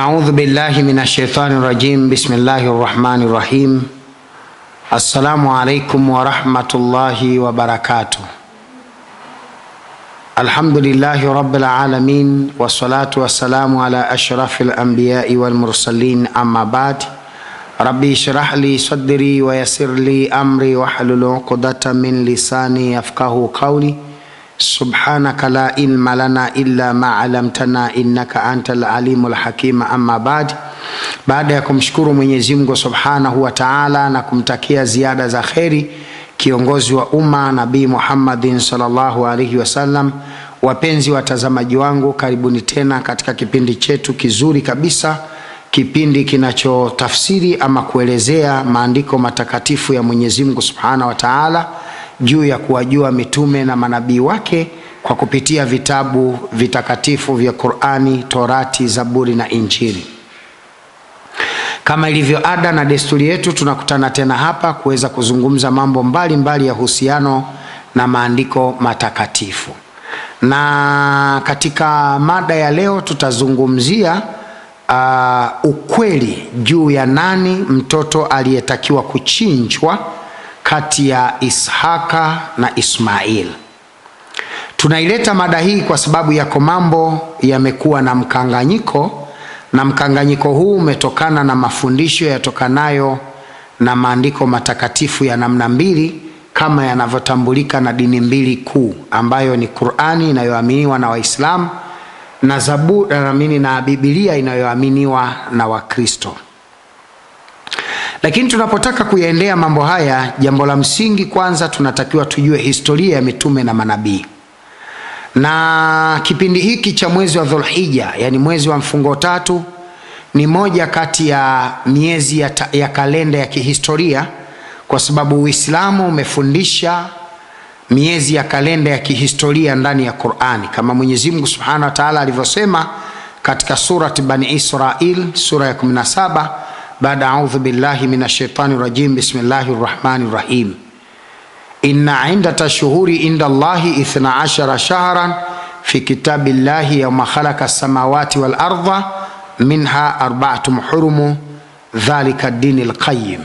أعوذ بالله من الشيطان الرجيم. بسم الله الرحمن الرحيم. السلام عليكم ورحمة الله وبركاته. الحمد لله رب العالمين، والصلاة والسلام على أشرف الأنبياء والمرسلين، أما بعد. ربي اشرح لي صدري ويسر لي أمري واحلل عقدة من لساني يفقهوا قولي. سبحانك لا علم لنا إلا ما علمتنا إنك أنت العليم الحكيم. أما بعد. Baada ya kumshukuru Mwenyezi Mungu Subhanahu wa Ta'ala na kumtakia ziada za kheri kiongozi wa umma Nabii Muhammadin sallallahu alaihi wasallam, wapenzi watazamaji wangu, karibuni tena katika kipindi chetu kizuri kabisa, kipindi kinachotafsiri ama kuelezea maandiko matakatifu ya Mwenyezi Mungu Subhanahu wa Ta'ala juu ya kuwajua mitume na manabii wake kwa kupitia vitabu vitakatifu vya Qur'ani, Torati, Zaburi na Injili. Kama ilivyo ada na desturi yetu, tunakutana tena hapa kuweza kuzungumza mambo mbalimbali ya husiano na maandiko matakatifu. Na katika mada ya leo tutazungumzia ukweli juu ya nani mtoto aliyetakiwa kuchinjwa kati ya Ishaka na Ismail. Tunaileta mada hii kwa sababu yako mambo yamekuwa na mkanganyiko, na mkanganyiko huu umetokana na mafundisho yatokanayo na maandiko matakatifu ya namna mbili kama yanavyotambulika na dini mbili kuu, ambayo ni Qur'ani inayoaminiwa na Waislamu na Zaburi na Biblia inayoaminiwa na Wakristo. Lakini tunapotaka kuyaendea mambo haya, jambo la msingi kwanza tunatakiwa tujue historia ya mitume na manabii. Na kipindi hiki cha mwezi wa Dhulhijja, yani mwezi wa mfungo tatu, ni moja kati ya miezi ya kalenda ya kihistoria, kwa sababu Uislamu umefundisha miezi ya kalenda ya kihistoria ndani ya Qur'ani, kama Mwenyezi Mungu Subhanahu wa Ta'ala alivyosema katika surati Bani Israil sura ya 17 baada a'udhu billahi minash shaitani rajim. Bismillahir rahmanir rahim. Inna 'indata shuhuri inda Allahi 12 shahran fi kitabillahi yawma khalaqa as-samawati wal arda minha arba'atun hurum dhalika ad-dinil qayyim.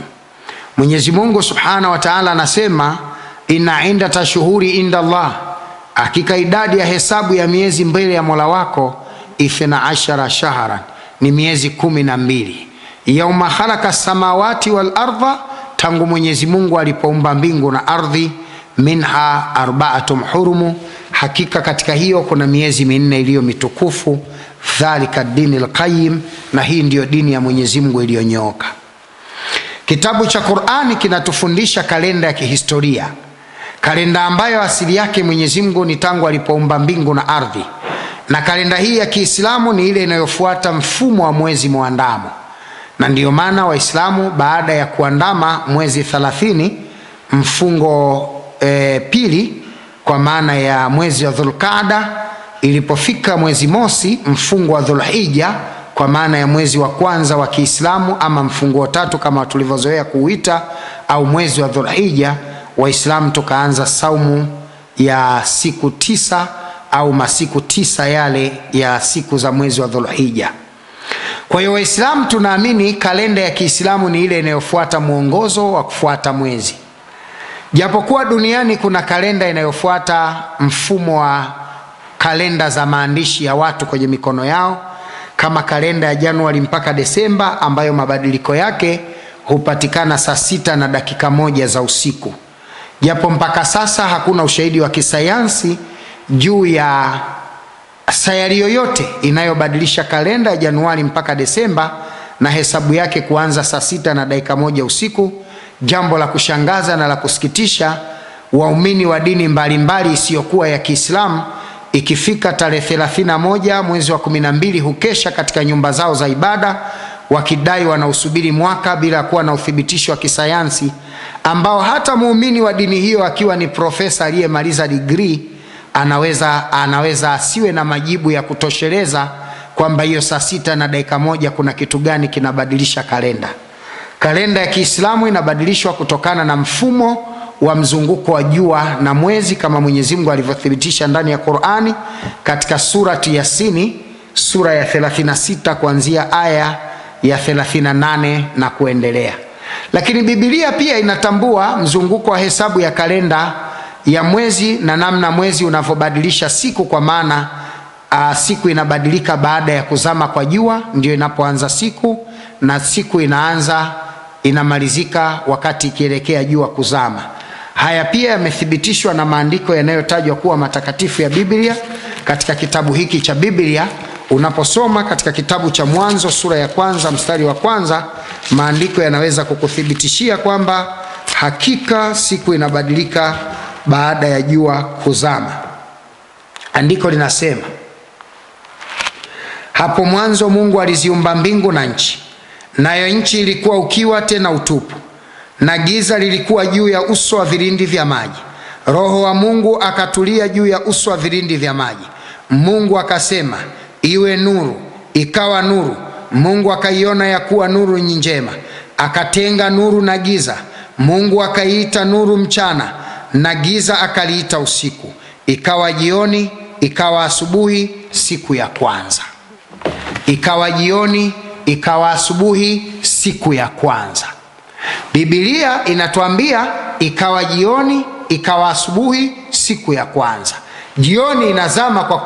Mwenyezi Mungu Subhanahu wa Ta'ala anasema inna 'indata shuhuri inda Allah, hakika idadi ya hesabu ya miezi mbele ya Mola wako 12 shahran, ni miezi 12. Yawma khalaqa as-samawati wal arda, tangu Mwenyezi Mungu alipoumba mbingu na ardhi, minha arba'atun hurum, hakika katika hiyo kuna miezi minne iliyo mitukufu, dhalika ad-dinil qayyim, na hii ndiyo dini ya Mwenyezi Mungu iliyonyooka. Kitabu cha Qur'ani kinatufundisha kalenda ya kihistoria, kalenda ambayo asili yake Mwenyezi Mungu ni tangu alipoumba mbingu na ardhi, na kalenda hii ya Kiislamu ni ile inayofuata mfumo wa mwezi muandamo. Na ndiyo maana Waislamu baada ya kuandama mwezi 30 mfungo pili, kwa maana ya mwezi wa Dhulqaada, ilipofika mwezi mosi mfungo wa Dhulhijja, kwa maana ya mwezi wa kwanza wa Kiislamu ama mfungo tatu kama tulivyozoea kuuita, au mwezi wa Dhulhijja, Waislamu tukaanza saumu ya siku 9 au masiku 9 yale ya siku za mwezi wa Dhulhijja. Kwa hiyo Waislamu tunaamini kalenda ya Kiislamu ni ile inayofuata mwongozo wa kufuata mwezi. Japokuwa duniani kuna kalenda inayofuata mfumo wa kalenda za maandishi ya watu kwenye mikono yao, kama kalenda ya Januari mpaka Desemba, ambayo mabadiliko yake hupatikana saa 6 na dakika 1 za usiku. Japo mpaka sasa hakuna ushahidi wa kisayansi juu ya sayari yoyote inayobadilisha kalenda ya Januari mpaka Desemba na hesabu yake kuanza saa 6 na dakika 1 usiku. Jambo la kushangaza na la kusikitisha, waumini wa dini mbalimbali isiyokuwa ya Kiislamu, ikifika tarehe 31 mwezi wa 12 hukesha katika nyumba zao za ibada, wakidai wanausubiri mwaka bila kuwa na uthibitisho wa kisayansi, ambao hata muumini wa dini hiyo akiwa ni profesa aliyemaliza degree anaweza asiwe na majibu ya kutosheleza kwamba hiyo saa 6 na dakika 1 kuna kitu gani kinabadilisha kalenda. Kalenda ya Kiislamu inabadilishwa kutokana na mfumo wa mzunguko wa jua na mwezi, kama Mwenyezi Mungu alivyothibitisha ndani ya Qur'ani katika surati Yasini sura ya 36 kuanzia aya ya 38 na kuendelea. Lakini Biblia pia inatambua mzunguko wa hesabu ya kalenda ya mwezi na namna mwezi unavyobadilisha siku, kwa maana siku inabadilika baada ya kuzama kwa jua, ndio inapoanza siku, na siku inamalizika wakati ikielekea jua kuzama. Haya pia yamethibitishwa na maandiko yanayotajwa kuwa matakatifu ya Biblia. Katika kitabu hiki cha Biblia, unaposoma katika kitabu cha Mwanzo sura ya 1 mstari wa 1, maandiko yanaweza kukuthibitishia kwamba hakika siku inabadilika baada ya jua kuzama. Andiko linasema, hapo mwanzo Mungu aliziumba mbingu na nchi, nayo nchi ilikuwa ukiwa tena utupu, na giza lilikuwa juu ya uso wa vilindi vya maji. Roho wa Mungu akatulia juu ya uso wa vilindi vya maji. Mungu akasema, iwe nuru, ikawa nuru. Mungu akaiona ya kuwa nuru ni njema, akatenga nuru na giza. Mungu akaiita nuru mchana, na giza akaliita usiku. Ikawa jioni, ikawa asubuhi, siku ya kwanza. Ikawa jioni, ikawa asubuhi, siku ya kwanza. Biblia inatuambia ikawa jioni, ikawa asubuhi, siku ya kwanza. Jioni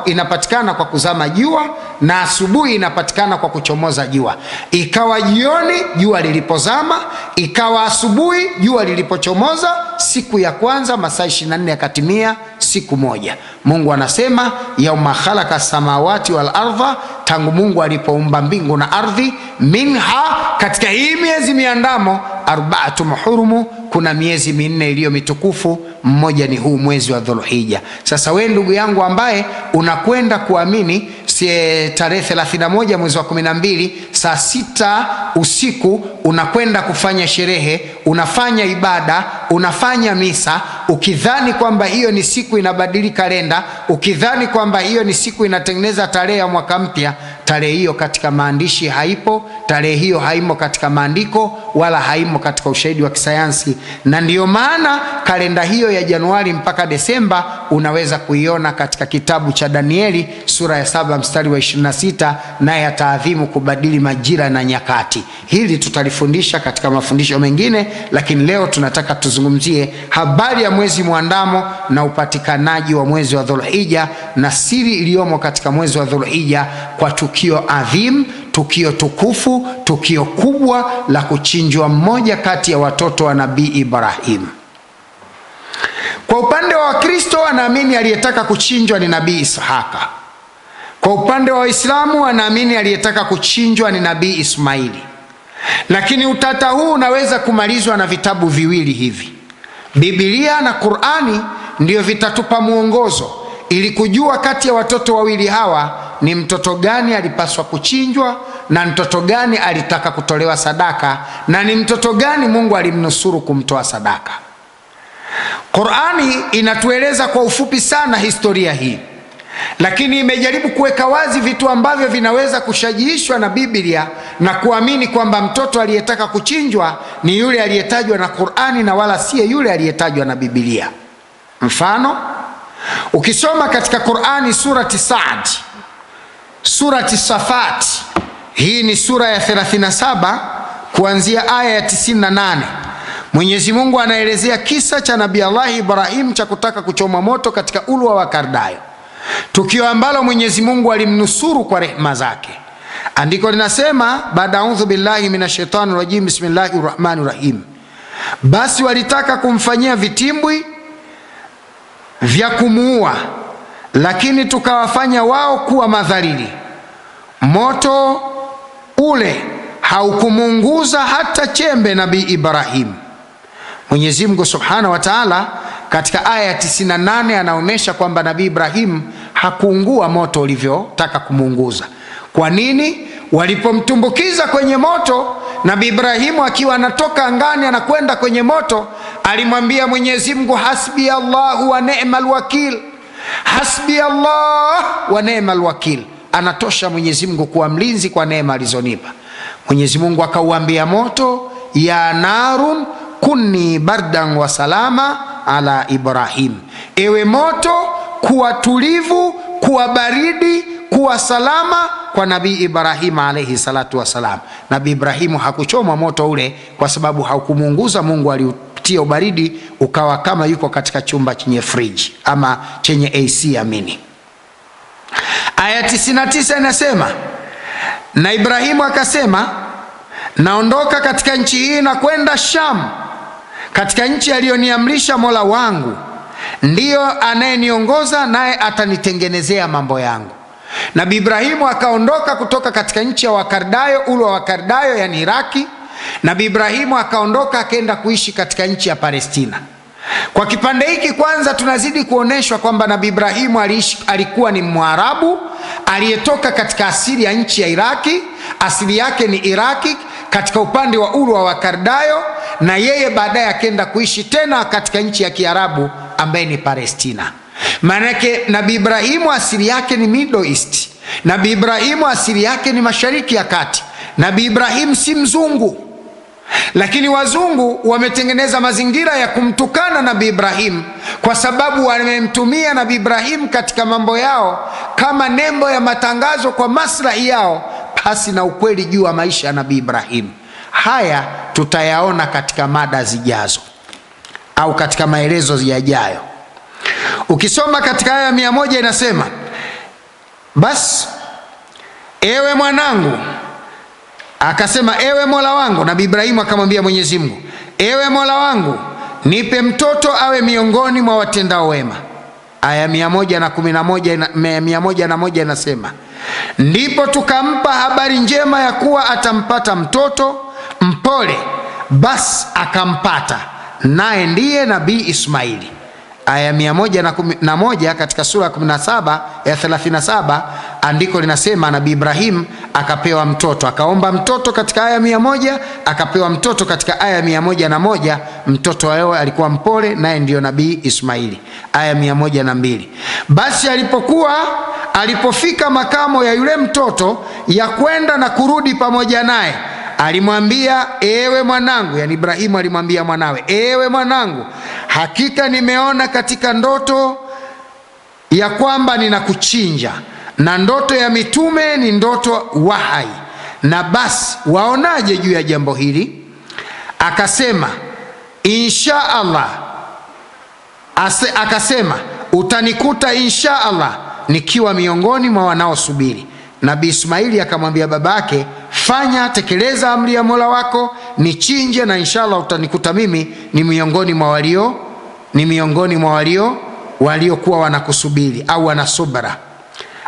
inapatikana kwa kuzama jua, na asubuhi inapatikana kwa kuchomoza jua. Ikawa jioni jua lilipozama, ikawa asubuhi jua lilipochomoza, siku ya kwanza, masaa 24 yakatimia, siku moja. Mungu anasema, yauma khalaqa samawati wal ardha, tangu Mungu alipoumba mbingu na ardhi, minha, katika hii miezi miandamo, arba'atum hurumu, kuna miezi 4 iliyo mitukufu, mmoja ni huu mwezi wa Dhulhijja. Sasa wewe ndugu yangu ambaye unakwenda kuamini tarehe 31 mwezi wa 12 saa 6 usiku unakwenda kufanya sherehe, unafanya ibada, unafanya misa, ukidhani kwamba hiyo ni siku inabadili kalenda, ukidhani kwamba hiyo ni siku inatengeneza tarehe ya mwaka mpya, tarehe hiyo katika maandishi haipo, tarehe hiyo haimo katika maandiko, wala haimo katika ushahidi wa kisayansi. Na ndiyo maana kalenda hiyo ya Januari mpaka Desemba unaweza kuiona katika kitabu cha Danieli sura ya 7 mstari wa 26, naye ataadhimu kubadili majira na nyakati. Hili tutalifundisha katika mafundisho mengine, lakini leo tunataka tuzungumzie habari ya mwezi muandamo na upatikanaji wa mwezi wa Dhulhijja na siri iliyomo katika mwezi wa Dhulhijja kwa tukio adhim, tukio tukufu, tukio kubwa la kuchinjwa mmoja kati ya watoto wa Nabii Ibrahim. Kwa upande wa Wakristo wanaamini aliyetaka kuchinjwa ni Nabii Ishaka. Kwa upande wa Waislamu wanaamini aliyetaka kuchinjwa ni Nabii Ismaili. Lakini utata huu unaweza kumalizwa na vitabu viwili hivi. Biblia na Qur'ani ndio vitatupa mwongozo ili kujua kati ya watoto wawili hawa ni mtoto gani alipaswa kuchinjwa na mtoto gani alitaka kutolewa sadaka, na ni mtoto gani Mungu alimnusuru kumtoa sadaka. Qur'ani inatueleza kwa ufupi sana historia hii, lakini imejaribu kuweka wazi vitu ambavyo vinaweza kushajishwa na Biblia na kuamini kwamba mtoto aliyetaka kuchinjwa ni yule aliyetajwa na Qur'ani na wala si yule aliyetajwa na Biblia. Mfano, ukisoma katika Qur'ani surati Saad, surati Safat, hii ni sura ya 37 kuanzia aya ya 98, Mwenyezi Mungu anaelezea kisa cha Nabii Allah Ibrahim cha kutaka kuchoma moto katika ulwa wa Kardayo, tukio ambalo Mwenyezi Mungu alimnusuru kwa rehema zake. Andiko linasema, baada a'udhu billahi minashaitani rajim, bismillahir rahmanir rahim, basi walitaka kumfanyia vitimbwi vya kumuua, lakini tukawafanya wao kuwa madhalili. Moto ule haukumuunguza hata chembe Nabii Ibrahim. Mwenyezi Mungu Subhanahu wa Ta'ala katika aya ya 98 anaonesha kwamba Nabii Ibrahim hakuungua moto ulivyotaka kumuunguza. Kwa nini? Walipomtumbukiza kwenye moto, Nabii Ibrahim akiwa anatoka angani anakwenda kwenye moto, alimwambia Mwenyezi Mungu, hasbi Allah wa ni'mal wakil, hasbi Allah wa ni'mal wakil. Anatosha Mwenyezi Mungu kuwa mlinzi kwa neema alizonipa. Mwenyezi Mungu akauambia moto, ya narun kunni bardan wa salama ala Ibrahim, ewe moto kuwa tulivu, kuwa baridi, kuwa salama kwa Nabii Ibrahim alayhi salatu wasalam. Nabii Ibrahimu hakuchomwa moto ule kwa sababu haukumuunguza. Mungu aliutia ubaridi ukawa kama yuko katika chumba chenye fridge ama chenye AC amini. Aya 99 inasema, na Ibrahimu akasema, naondoka katika nchi hii na kwenda Sham, katika nchi aliyoniamrisha Mola wangu. Ndiyo anayeniongoza, naye atanitengenezea mambo yangu. Nabii Ibrahimu akaondoka kutoka katika nchi ya Wakardayo, ulu wa Wakardayo yani Iraki. Nabii Ibrahimu akaondoka akaenda kuishi katika nchi ya Palestina. Kwa kipande hiki kwanza tunazidi kuoneshwa kwamba Nabii Ibrahimu alikuwa ni Mwarabu aliyetoka katika asili ya nchi ya Iraki. Asili yake ni Iraki katika upande wa ulu wa Wakardayo, na yeye baadaye akaenda kuishi tena katika nchi ya Kiarabu ambaye ni Palestina. Maanake Nabii Ibrahimu asili yake ni Middle East. Nabii Ibrahimu asili yake ni Mashariki ya Kati. Nabii Ibrahimu si mzungu. Lakini wazungu wametengeneza mazingira ya kumtukana Nabii Ibrahimu kwa sababu wamemtumia Nabii Ibrahimu katika mambo yao kama nembo ya matangazo kwa maslahi yao, pasi na ukweli juu ya maisha ya Nabii Ibrahimu. Haya tutayaona katika mada zijazo au katika maelezo yajayo. Ukisoma katika aya 100 inasema, basi ewe mwanangu, akasema ewe Mola wangu. Nabii Ibrahimu akamwambia Mwenyezi Mungu, ewe Mola wangu, nipe mtoto awe miongoni mwa watendao wema. Aya 111 inasema, ndipo tukampa habari njema ya kuwa atampata mtoto mpole, basi akampata, naye ndiye Nabii Ismaili. Aya 101 katika sura 17 ya 37 andiko linasema Nabii Ibrahim akapewa mtoto, akaomba mtoto katika aya 100, akapewa mtoto katika aya 101. Mtoto wao alikuwa mpole, naye ndio Nabii Ismaili. Aya 102, basi alipofika makamo ya yule mtoto ya kwenda na kurudi pamoja naye, alimwambia, ewe mwanangu, yani Ibrahimu alimwambia mwanawe, ewe mwanangu, hakika nimeona katika ndoto ya kwamba ninakuchinja, na ndoto ya mitume ni ndoto wahai, na basi waonaje juu ya jambo hili? Akasema, insha Allah. Akasema, utanikuta insha Allah nikiwa miongoni mwa wanaosubiri. Nabii Ismaili akamwambia babake, fanya, tekeleza amri ya Mola wako, nichinje, na inshallah utanikuta mimi ni miongoni mwa waliokuwa wanakusubiri au wanasubira,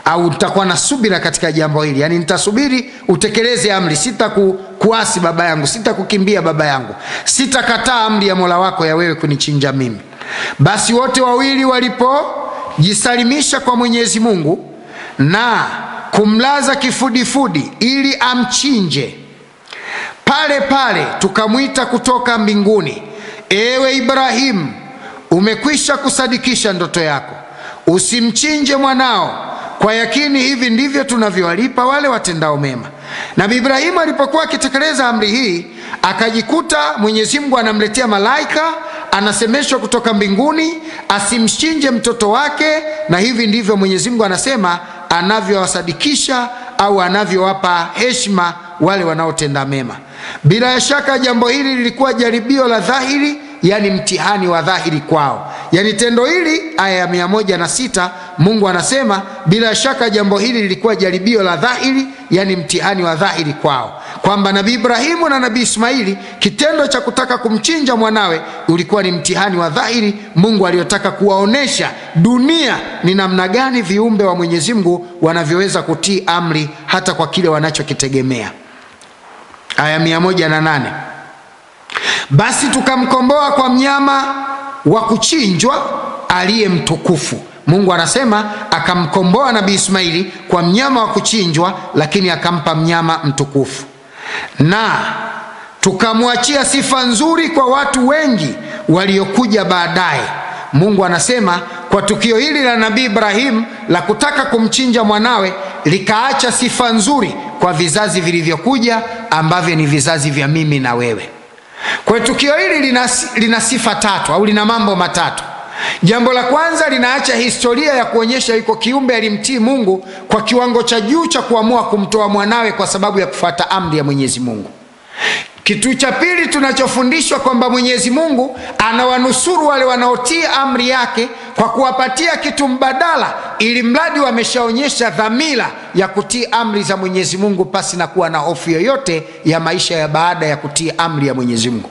au nitakuwa na subira katika jambo hili. Yani nitasubiri utekeleze amri, sitakuasi baba yangu, sitakukimbia baba yangu, sitakataa amri ya Mola wako ya wewe kunichinja mimi. Basi wote wawili walipojisalimisha kwa Mwenyezi Mungu na kumlaza kifudifudi ili amchinje, pale pale tukamwita kutoka mbinguni, ewe Ibrahim, umekwisha kusadikisha ndoto yako, usimchinje mwanao, kwa yakini hivi ndivyo tunavyowalipa wale watendao mema. Nabii Ibrahim alipokuwa akitekeleza amri hii, akajikuta Mwenyezi Mungu anamletea malaika, anasemeshwa kutoka mbinguni asimchinje mtoto wake, na hivi ndivyo Mwenyezi Mungu anasema anavyowasadikisha au anavyowapa heshima wale wanaotenda mema. Bila shaka jambo hili lilikuwa jaribio la dhahiri, yani mtihani wa dhahiri kwao. Yani tendo hili, aya ya 106, Mungu anasema bila shaka jambo hili lilikuwa jaribio la dhahiri, yani mtihani wa dhahiri kwao, kwamba Nabii Ibrahimu na Nabii Ismaili, kitendo cha kutaka kumchinja mwanawe ulikuwa ni mtihani wa dhahiri. Mungu aliyotaka kuwaonesha dunia ni namna gani viumbe wa Mwenyezi Mungu wanavyoweza kutii amri hata kwa kile wanachokitegemea. Aya 108, basi tukamkomboa kwa mnyama wa kuchinjwa aliye mtukufu. Mungu anasema akamkomboa Nabii Ismaili kwa mnyama wa kuchinjwa, lakini akampa mnyama mtukufu, na tukamwachia sifa nzuri kwa watu wengi waliokuja baadaye. Mungu anasema kwa tukio hili la Nabii Ibrahim la kutaka kumchinja mwanawe, likaacha sifa nzuri kwa vizazi vilivyokuja ambavyo ni vizazi vya mimi na wewe. Kwa tukio hili lina sifa tatu au lina mambo matatu. Jambo la kwanza, linaacha historia ya kuonyesha yuko kiumbe alimtii Mungu kwa kiwango cha juu cha kuamua kumtoa mwanawe kwa sababu ya kufuata amri ya Mwenyezi Mungu. Kitu cha pili tunachofundishwa kwamba Mwenyezi Mungu anawanusuru wale wanaotii amri yake kwa kuwapatia kitu mbadala, ili mradi wameshaonyesha dhamira ya kutii amri za Mwenyezi Mungu pasi na kuwa na hofu yoyote ya maisha ya baada ya kutii amri ya Mwenyezi Mungu.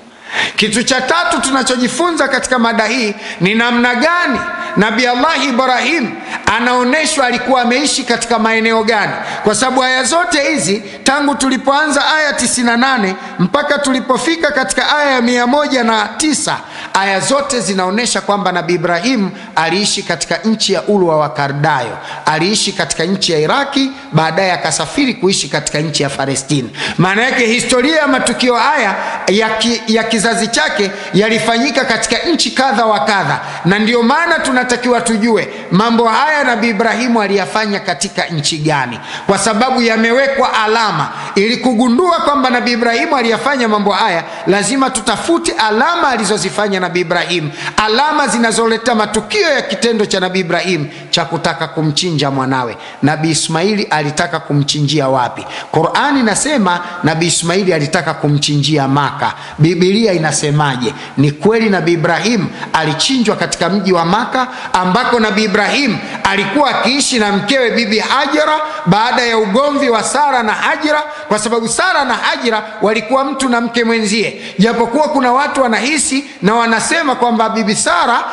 Kitu cha tatu tunachojifunza katika mada hii ni namna gani Nabii Allah Ibrahim anaoneshwa alikuwa ameishi katika maeneo gani, kwa sababu aya zote hizi tangu tulipoanza aya 98 mpaka tulipofika katika aya ya 109, aya zote zinaonesha kwamba Nabii Ibrahim aliishi katika nchi ya Ulwa wa Kardayo, aliishi katika nchi ya Iraki, baadaye akasafiri kuishi katika nchi ya Palestina. Maana yake historia ya matukio haya ya kizazi chake yalifanyika katika nchi kadha wa kadha, na ndio maana tunatakiwa tujue mambo haya Nabii Ibrahim aliyafanya katika nchi gani, kwa sababu yamewekwa alama. Ili kugundua kwamba Nabii Ibrahim aliyafanya mambo haya, lazima tutafute alama alizozifanya Nabii Ibrahim, alama zinazoleta matukio ya kitendo cha Nabii Ibrahim cha kutaka kumchinja mwanawe. Nabii Ismaili alitaka kumchinjia wapi? Qur'ani inasema Nabii Ismaili alitaka kumchinjia Maka. Biblia inasemaje? Ni kweli Nabii Ibrahim alichinjwa katika mji wa Maka, ambako Nabii Ibrahim alikuwa akiishi na mkewe Bibi Hajara baada ya ugomvi wa Sara na Hajara, kwa sababu Sara na Hajara walikuwa mtu na mke mwenzie. Japokuwa kuna watu wanahisi na wanasema kwamba Bibi Sara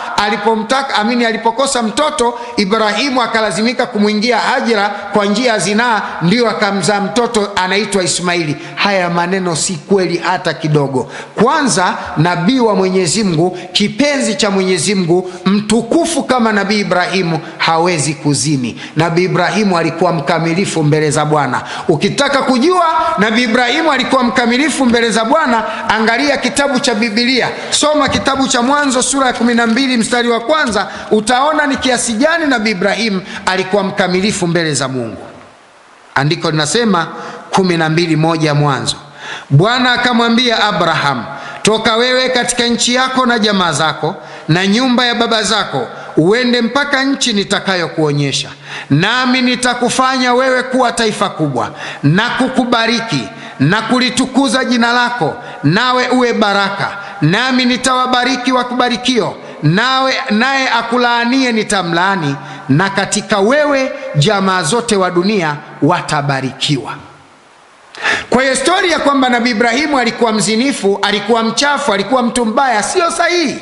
alipokosa mtoto, Ibrahimu akalazimika kumwingia Hajara kwa njia ya zinaa, ndio akamzaa mtoto anaitwa Ismaili. Haya maneno si kweli hata kidogo. Kwanza, nabii wa Mwenyezi Mungu, kipenzi cha Mwenyezi Mungu, mtukufu kama Nabii Ibrahimu hawezi kuzini. Nabii Ibrahimu alikuwa mkamilifu mbele za Bwana. Ukitaka kujua Nabii Ibrahimu alikuwa mkamilifu mbele za Bwana, angalia kitabu cha Biblia, soma kitabu cha Mwanzo sura ya 12 mstari wa kwanza, utaona ni kiasi gani Nabii Ibrahimu alikuwa mkamilifu mbele za Mungu. Andiko linasema 12:1 Mwanzo, Bwana akamwambia Abraham, toka wewe katika nchi yako na jamaa zako na nyumba ya baba zako, uende mpaka nchi nitakayokuonyesha, nami nitakufanya wewe kuwa taifa kubwa, na kukubariki na kulitukuza jina lako, nawe uwe baraka. Nami nitawabariki wakubarikio, naye akulaanie nitamlaani, na katika wewe jamaa zote wa dunia watabarikiwa. Kwa hiyo historia ya kwamba Nabii Ibrahimu alikuwa mzinifu, alikuwa mchafu, alikuwa mtu mbaya sio sahihi.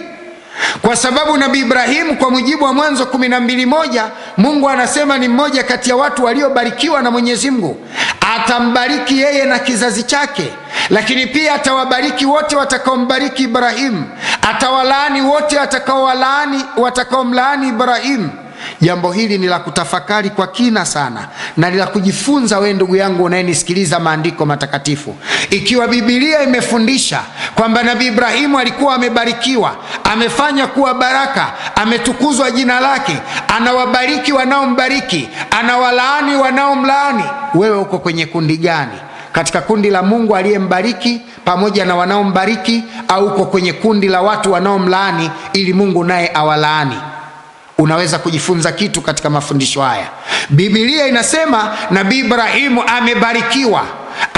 Kwa sababu Nabii Ibrahimu kwa mujibu wa Mwanzo 12:1, Mungu anasema ni mmoja kati ya watu waliobarikiwa na Mwenyezi Mungu. Atambariki yeye na kizazi chake, lakini pia atawabariki wote watakaombariki Ibrahimu, atawalaani wote watakaomlaani Ibrahimu. Jambo hili ni la kutafakari kwa kina sana, na ni la kujifunza wewe ndugu yangu unayenisikiliza maandiko matakatifu. Ikiwa Biblia imefundisha kwamba Nabii Ibrahimu alikuwa amebarikiwa, amefanya kuwa baraka, ametukuzwa jina lake, anawabariki wanaombariki, anawalaani wanaomlaani, wewe uko kwenye kundi gani? Katika kundi la Mungu aliyembariki pamoja na wanaombariki, au uko kwenye kundi la watu wanaomlaani ili Mungu naye awalaani? Unaweza kujifunza kitu katika mafundisho haya. Biblia inasema Nabii Ibrahimu amebarikiwa,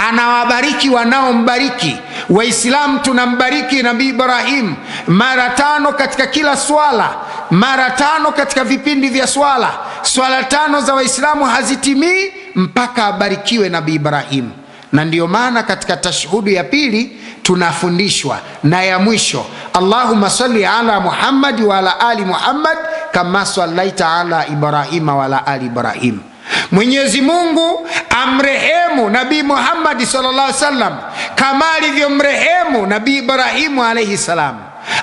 anawabariki wanaombariki. Waislamu tunambariki Nabii Ibrahimu mara 5 katika kila swala, mara 5 katika vipindi vya swala. Swala 5 za Waislamu hazitimii mpaka abarikiwe Nabii Ibrahimu. Na ndiyo maana katika tashhudu ya pili tunafundishwa na ya mwisho, Allahumma salli ala Muhammad wa ala ali Muhammad kama sallaita ala Ibrahima wa ala ali Ibrahim. Mwenyezi Mungu amrehemu Nabii Muhammad sallallahu alaihi wasallam kama alivyomrehemu Nabii Ibrahimu alayhi salam.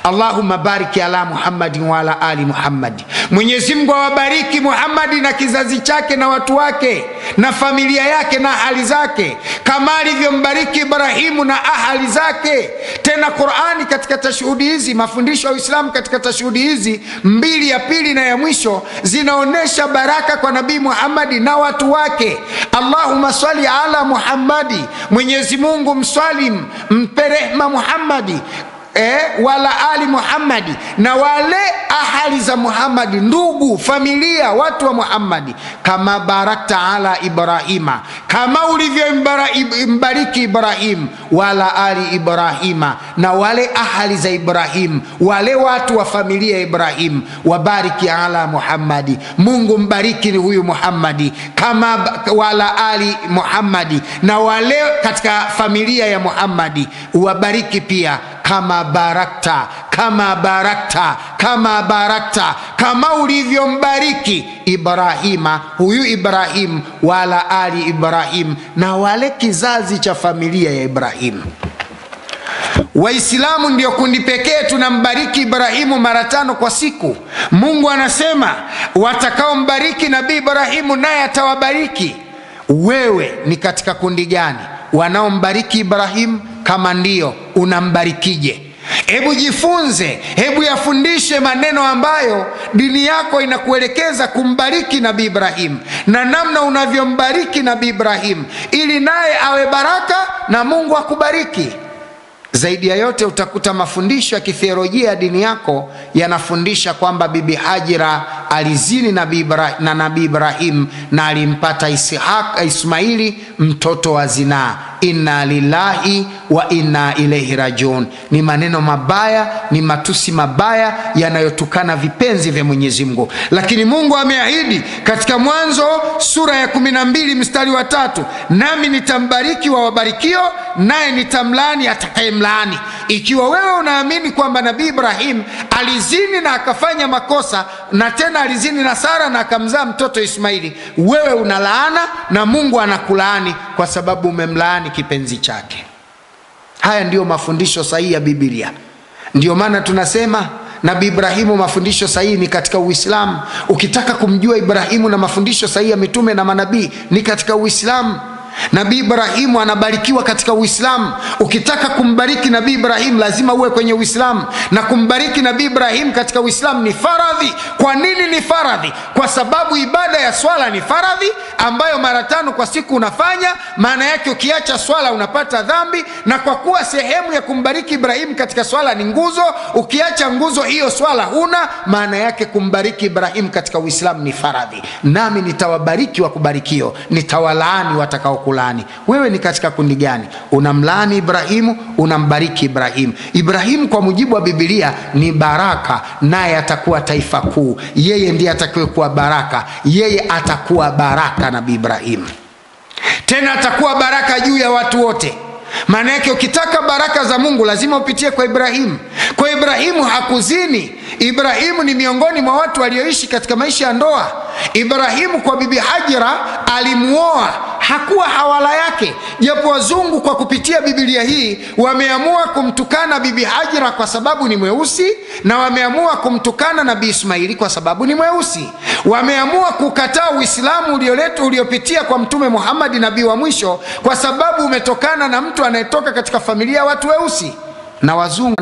Allahumma bariki ala Muhammad wa ala ali Muhammad. Mwenyezi Mungu awabariki Muhammad na kizazi chake na watu wake na familia yake na ahali zake kama alivyombariki Ibrahimu na ahali zake. Tena Qur'ani katika tashuhudi hizi, mafundisho ya Uislamu katika tashuhudi hizi mbili, ya pili na ya mwisho, zinaonesha baraka kwa Nabii Muhammad na watu wake. Allahumma salli ala Muhammadi, Mwenyezi Mungu mswalim, mpe rehema Muhammadi wala ali Muhammadi, na wale ahali za Muhammadi, ndugu, familia, watu wa Muhammadi, kama barakta ala Ibrahima, kama ulivyombariki Ibrahim, wala ali Ibrahima, na wale ahali za Ibrahim, wale watu wa familia Ibrahim, wabariki ala Muhammadi, Mungu mbariki ni huyu Muhammadi, kama wala ali Muhammadi, na wale katika familia ya Muhammadi wabariki pia kama barakta, kama barakta, kama barakta, kama ulivyombariki Ibrahima, huyu Ibrahim, wala ali Ibrahim, na wale kizazi cha familia ya Ibrahim. Waislamu ndio kundi pekee tunambariki Ibrahimu mara 5 kwa siku. Mungu anasema watakao mbariki Nabii Ibrahimu naye atawabariki. Wewe ni katika kundi gani wanaombariki Ibrahimu? Kama ndio, unambarikije? Hebu jifunze, hebu yafundishe maneno ambayo dini yako inakuelekeza kumbariki Nabii Ibrahim, na namna unavyombariki Nabii Ibrahim, ili naye awe baraka na Mungu akubariki. Zaidi ya yote utakuta mafundisho ya kitheolojia ya dini yako yanafundisha kwamba Bibi Hajira alizini na Nabii Ibrahim na alimpata Ismaili, mtoto wa zinaa. Inna lillahi wa inna ilaihi rajiun. Ni maneno mabaya, ni matusi mabaya yanayotukana vipenzi vya Mwenyezi Mungu. Lakini Mungu ameahidi katika Mwanzo sura ya 12 mstari wa 3, nami nitambariki wa wabarikio, naye nitamlaani atakayemlaani. Ikiwa wewe unaamini kwamba Nabii Ibrahim alizini na akafanya makosa, na tena alizini na Sara na akamzaa mtoto Ismaili, wewe unalaana na Mungu anakulaani kwa sababu umemlaani kipenzi chake. Haya ndiyo mafundisho sahihi ya Biblia. Ndiyo maana tunasema Nabii Ibrahimu, mafundisho sahihi ni katika Uislamu. Ukitaka kumjua Ibrahimu na mafundisho sahihi ya mitume na manabii ni katika Uislamu. Nabii Ibrahimu anabarikiwa katika Uislamu. Ukitaka kumbariki Nabii Ibrahim lazima uwe kwenye Uislamu, na kumbariki Nabii Ibrahim katika Uislamu ni faradhi. Kwa nini ni faradhi? Kwa sababu ibada ya swala ni faradhi ambayo mara 5 kwa siku unafanya. Maana yake ukiacha swala unapata dhambi, na kwa kuwa sehemu ya kumbariki Ibrahim katika swala ni nguzo, ukiacha nguzo hiyo swala huna. Maana yake kumbariki Ibrahim katika Uislamu ni faradhi. Nami nitawabariki wa kubarikio, nitawalaani watakao kulani. Wewe ni katika kundi gani? Unamlaani Ibrahimu, unambariki Ibrahimu? Ibrahimu kwa mujibu wa Biblia ni baraka, naye atakuwa taifa kuu. Yeye ndiye atakuwa kuwa baraka, yeye atakuwa baraka Nabii Ibrahimu. Tena atakuwa baraka juu ya watu wote. Maana yake ukitaka baraka za Mungu lazima upitie kwa Ibrahimu. Kwa Ibrahimu hakuzini. Ibrahimu ni miongoni mwa watu walioishi katika maisha ya ndoa. Ibrahimu kwa Bibi Hajira alimuoa, hakuwa hawala yake. Japo wazungu kwa kupitia Biblia hii wameamua kumtukana Bibi Hajira kwa sababu ni mweusi, na wameamua kumtukana Nabii Ismaili kwa sababu ni mweusi. Wameamua kukataa Uislamu uliopitia kwa Mtume Muhammad, nabii wa mwisho, kwa sababu umetokana na mtu anayetoka katika familia ya watu weusi. Na wazungu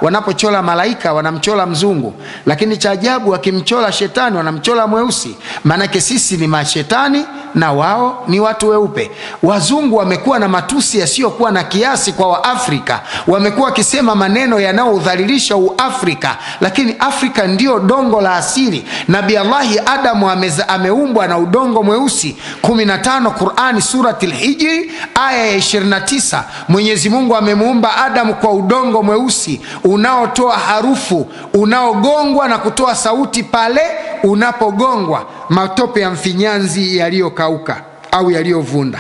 wanapochola malaika wanamchola mzungu, lakini cha ajabu wakimchola shetani wanamchola mweusi. Maanake sisi ni mashetani na wao ni watu weupe. Wazungu wamekuwa na matusi yasiyokuwa na kiasi kwa Waafrika. Wamekuwa wakisema maneno yanayoudhalilisha Uafrika, lakini Afrika ndio dongo la asili. Nabii Allahi Adamu ameumbwa na udongo mweusi. 15 Qur'ani surati Al-Hijri aya ya 29. Mwenyezi Mungu amemuumba Adamu kwa udongo mweusi unaotoa harufu, unaogongwa na kutoa sauti pale unapogongwa, matope ya mfinyanzi yaliyokauka au yaliyovunda.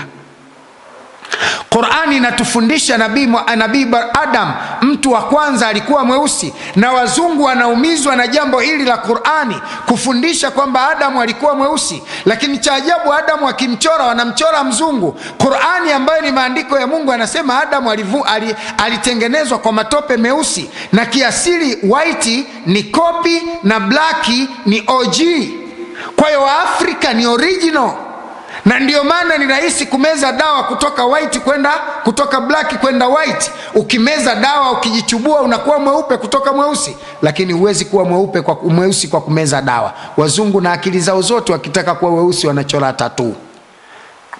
Qur'ani inatufundisha Nabii Adam, mtu wa kwanza, alikuwa mweusi, na wazungu wanaumizwa na jambo hili la Qur'ani kufundisha kwamba Adamu alikuwa mweusi. Lakini cha ajabu, Adamu akimchora wanamchora mzungu. Qur'ani ambayo ni maandiko ya Mungu anasema Adamu alitengenezwa kwa matope meusi, na kiasili white ni copy na black ni OG. Kwa hiyo Afrika ni original. Na ndio maana ni rahisi kumeza dawa kutoka black kwenda white. Ukimeza dawa ukijichubua unakuwa mweupe kutoka mweusi, lakini huwezi kuwa mweusi kwa kumeza dawa. Wazungu na akili zao zote wakitaka kuwa weusi wanachora tattoo.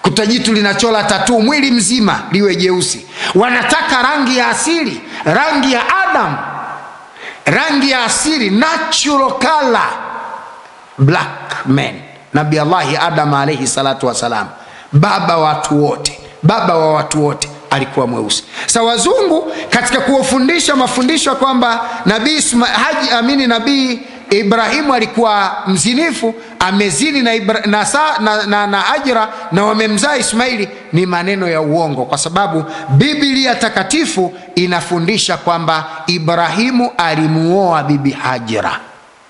Kutajitu linachola tattoo mwili mzima liwe jeusi. Wanataka rangi ya asili, rangi ya Adam, rangi ya asili, natural color, black man. Nabii Allahi Adam alayhi salatu wasalam, baba wa watu wote, alikuwa mweusi. Sa wazungu katika kuwafundisha mafundisho kwamba Nabii Ibrahimu alikuwa mzinifu, amezini na Hajira na wamemzaa Ismaili, ni maneno ya uongo, kwa sababu Biblia takatifu inafundisha kwamba Ibrahimu alimuoa bibi Hajira.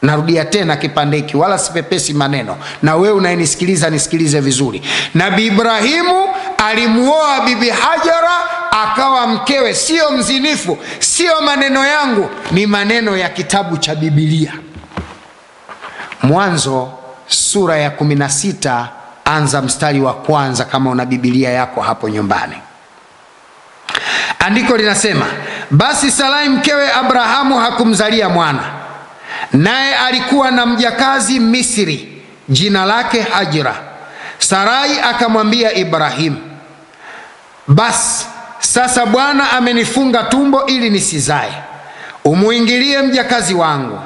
Narudia tena kipande hiki, wala sipepesi maneno, na wewe unayenisikiliza nisikilize vizuri. Nabii Ibrahimu alimuoa bibi Hajira akawa mkewe, sio mzinifu, sio maneno yangu, ni maneno ya kitabu cha Biblia. Mwanzo sura ya 16 anza mstari wa kwanza kama una Biblia yako hapo nyumbani. Andiko linasema, basi Sarai mkewe Abrahamu hakumzalia mwana, naye alikuwa na mjakazi Misri jina lake Hajira. Sarai akamwambia Ibrahimu, basi sasa Bwana amenifunga tumbo ili nisizae, umuingilie mjakazi wangu,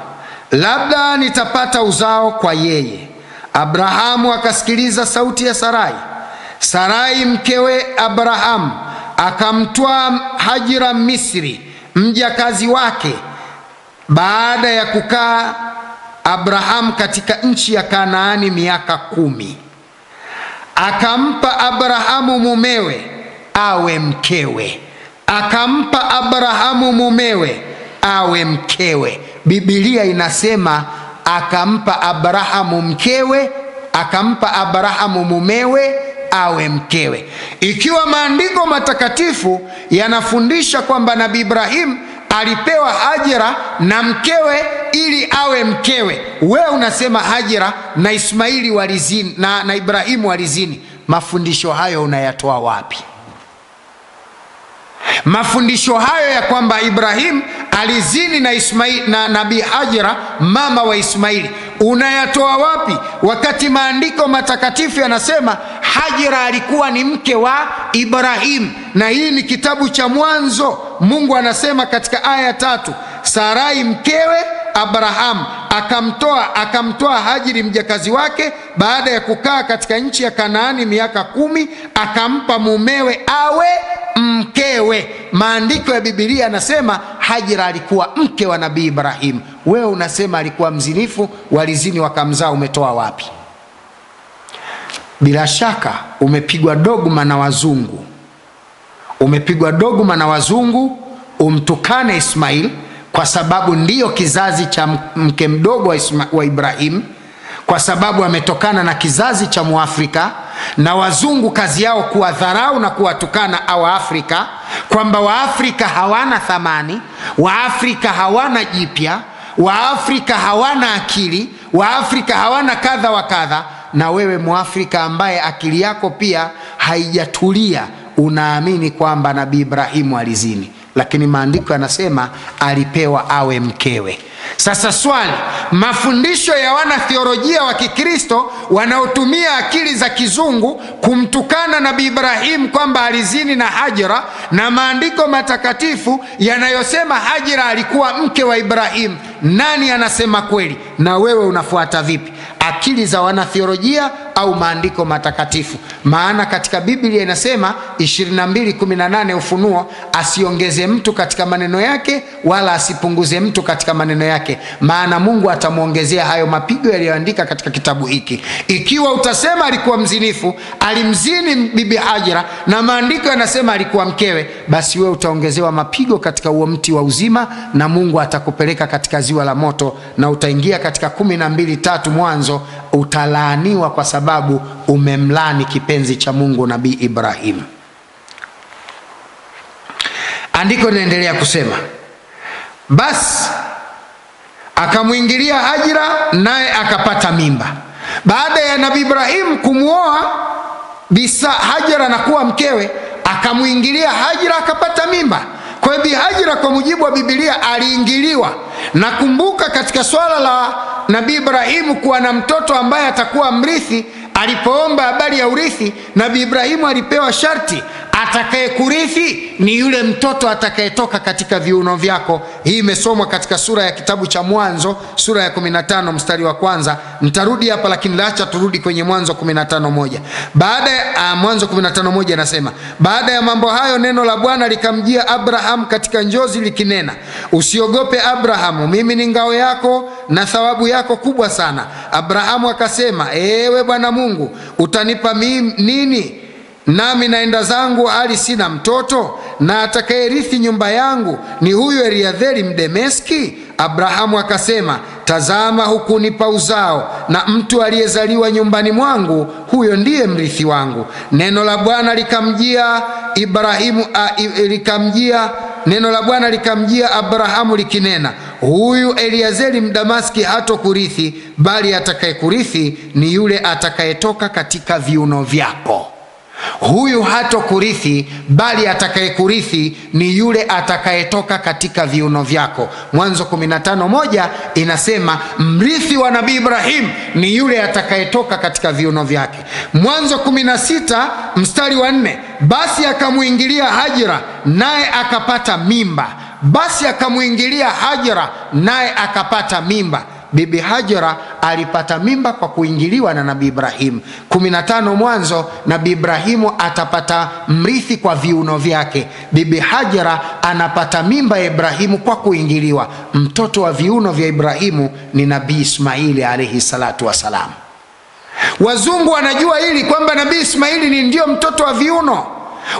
labda nitapata uzao kwa yeye. Abrahamu akasikiliza sauti ya Sarai. Sarai mkewe Abrahamu akamtwaa Hajira Misri mjakazi wake, baada ya kukaa Abrahamu katika nchi ya Kanaani miaka 10. Akampa Abrahamu mumewe awe mkewe. Biblia inasema akampa Abrahamu mkewe, akampa Abrahamu mumewe awe mkewe. Ikiwa maandiko matakatifu yanafundisha kwamba Nabii Ibrahim alipewa Hajira na mkewe ili awe mkewe, wewe unasema Hajira na Ismaili walizini na Ibrahimu walizini. Mafundisho hayo unayatoa wapi? Mafundisho hayo ya kwamba Ibrahim alizini na Ismaili na Nabii Hajira mama wa Ismaili unayatoa wapi, wakati maandiko matakatifu yanasema Hajira alikuwa ni mke wa Ibrahim? Na hii ni kitabu cha Mwanzo. Mungu anasema katika aya 3, Sarai mkewe Abraham akamtoa Hajiri mjakazi wake baada ya kukaa katika nchi ya Kanaani miaka 10, akampa mumewe awe mkewe. Maandiko ya Biblia yanasema Hajira alikuwa mke wa Nabii Ibrahim. Wewe unasema alikuwa mzinifu, walizini wakamzaa. Umetoa wapi? Bila shaka umepigwa dogma na wazungu, umtukane Ismail kwa sababu ndiyo kizazi cha mke mdogo wa Ibrahim, kwa sababu ametokana na kizazi cha Muafrika. Na wazungu kazi yao kuwadharau na kuwatukana Waafrika, kwamba Waafrika hawana thamani, Waafrika hawana jipya, Waafrika hawana akili, Waafrika hawana kadha wa kadha. Na wewe Muafrika ambaye akili yako pia haijatulia, unaamini kwamba Nabii Ibrahimu alizini, lakini maandiko yanasema alipewa awe mkewe. Sasa swali, mafundisho ya wana theolojia wa Kikristo wanaotumia akili za kizungu kumtukana Nabii Ibrahim kwamba alizini na Hajira, na maandiko matakatifu yanayosema Hajira alikuwa mke wa Ibrahim, nani anasema kweli? Na wewe unafuata vipi? Akili za wana theolojia au maandiko matakatifu? Maana katika Biblia inasema 22:18 Ufunuo, asiongeze mtu katika maneno yake wala asipunguze mtu katika maneno yake, maana Mungu atamuongezea hayo mapigo yaliyoandika katika kitabu hiki. Ikiwa utasema alikuwa mzinifu, alimzini bibi Hajira na maandiko yanasema alikuwa mkewe, basi wewe utaongezewa mapigo katika huo mti wa uzima, na Mungu atakupeleka katika ziwa la moto, na utaingia katika 12:3 Mwanzo, utalaaniwa kwa sababu umemlani kipenzi cha Mungu Nabii Ibrahim. Andiko linaendelea kusema, basi akamuingilia Hajira naye akapata mimba. Baada ya Nabii Ibrahim kumuoa Hajira na kuwa mkewe, akamuingilia Hajira akapata mimba. Kwa hiyo Hajira kwa mujibu wa Biblia aliingiliwa. Na kumbuka katika swala la Nabii Ibrahimu kuwa na mtoto ambaye atakuwa mrithi, alipoomba habari ya urithi, Nabii Ibrahimu alipewa sharti Atakayekurithi ni yule mtoto atakayetoka katika viuno vyako. Hii imesomwa katika sura ya kitabu cha Mwanzo, sura ya 15 mstari wa kwanza. Nitarudi hapa, lakini acha turudi kwenye Mwanzo 15:1. Baada ya Mwanzo 15:1 inasema, baada ya mambo hayo neno la Bwana likamjia Abraham katika njozi likinena, usiogope Abrahamu, mimi ni ngao yako na thawabu yako kubwa sana. Abrahamu akasema, ewe Bwana Mungu, utanipa mimi nini? Nami naenda zangu hali sina mtoto, na atakayerithi nyumba yangu ni huyu Eliazeri Mdameski. Abrahamu akasema, tazama, hukunipa uzao, na mtu aliyezaliwa nyumbani mwangu, huyo ndiye mrithi wangu. Neno la Bwana likamjia Abrahamu likinena, huyu Eliazeri Mdameski hatokurithi, bali atakayekurithi ni yule atakayetoka katika viuno vyako. Huyu hatokurithi, bali atakayekurithi ni yule atakayetoka katika viuno vyako. Mwanzo 15:1 inasema mrithi wa Nabii Ibrahim ni yule atakayetoka katika viuno vyake. Mwanzo 16 mstari wa 4, basi akamuingilia Hajira naye akapata mimba. naye akapata mimba. Bibi Hajira alipata mimba kwa kuingiliwa na Nabii Ibrahim. 15 Mwanzo, Nabii Ibrahimu atapata mrithi kwa viuno vyake. Bibi Hajira anapata mimba ya Ibrahimu kwa kuingiliwa. Mtoto wa viuno vya Ibrahimu ni Nabii Ismaili alayhi salatu wasalam. Wazungu wanajua hili kwamba Nabii Ismaili ni ndio mtoto wa viuno.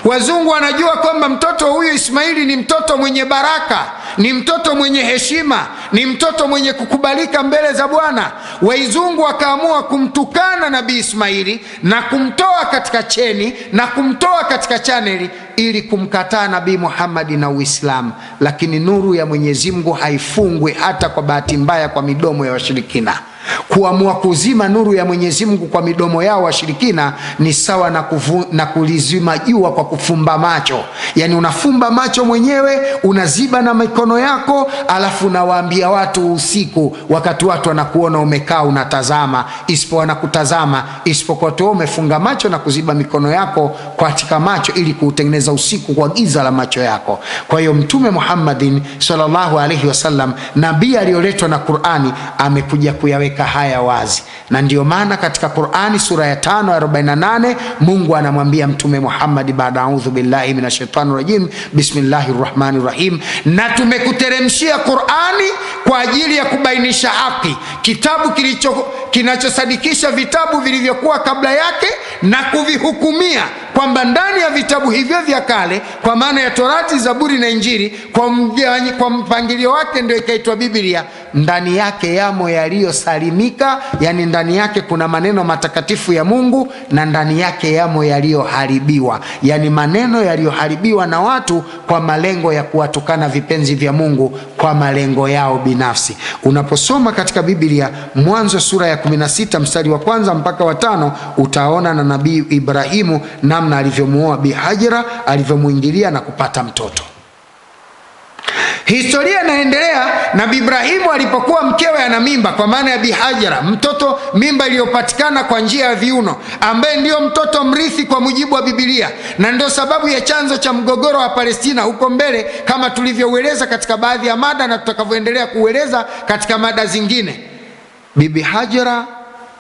Wazungu wanajua kwamba mtoto huyu Ismaili ni mtoto mwenye baraka, ni mtoto mwenye heshima, ni mtoto mwenye kukubalika mbele za Bwana. Waizungu wakaamua kumtukana Nabii Ismaili na kumtoa katika cheni na kumtoa katika chaneli ili kumkataa Nabii Muhammad na Uislamu. Lakini nuru ya Mwenyezi Mungu haifungwi hata kwa bahati mbaya kwa midomo ya washirikina. Kuamua kuzima nuru ya Mwenyezi Mungu kwa midomo yao washirikina ni sawa na kulizima jua kwa kufumba macho. Yani unafumba macho mwenyewe, unaziba na mikono yako, alafu unawaambia watu usiku, wakati watu wanakuona umekaa unatazama, isipokuwa tu umefunga macho na kuziba mikono yako katika macho ili kuutengeneza usiku kwa giza la macho yako. Kwa hiyo Mtume Muhammadin sallallahu alaihi wasallam, nabii aliyoletwa na Qur'ani, amekuja kuyaweka haya wazi. Na ndio maana katika Qur'ani sura ya 5:48 Mungu anamwambia Mtume Muhammad, baada a'udhu billahi minashaitanir rajim, bismillahir rahmanir rahim, na tumekuteremshia Qur'ani kwa ajili ya kubainisha haki, kitabu kinachosadikisha vitabu vilivyokuwa kabla yake na kuvihukumia kwamba ndani ya vitabu hivyo vya kale, kwa maana ya Torati, Zaburi na Injili, kwa mpangilio wake ndio ikaitwa Biblia, ndani yake yamo yaliyosalimika, yani ndani yake kuna maneno matakatifu ya Mungu, na ndani yake yamo yaliyoharibiwa, yani maneno yaliyoharibiwa na watu kwa malengo ya kuwatukana vipenzi vya Mungu kwa malengo yao binafsi. Unaposoma katika Biblia Mwanzo sura ya 16 mstari wa 1 mpaka wa 5, utaona na Nabii Ibrahimu namna alivyomuoa Bi Hajira, alivyomuingilia na kupata mtoto. Historia inaendelea. Nabii Ibrahimu alipokuwa mkewe ana mimba, kwa maana ya Bi Hajira, mtoto, mimba iliyopatikana kwa njia ya viuno, ambaye ndio mtoto mrithi kwa mujibu wa Biblia, na ndio sababu ya chanzo cha mgogoro wa Palestina huko mbele, kama tulivyoueleza katika baadhi ya mada na tutakavyoendelea kueleza katika mada zingine. Bibi Hajira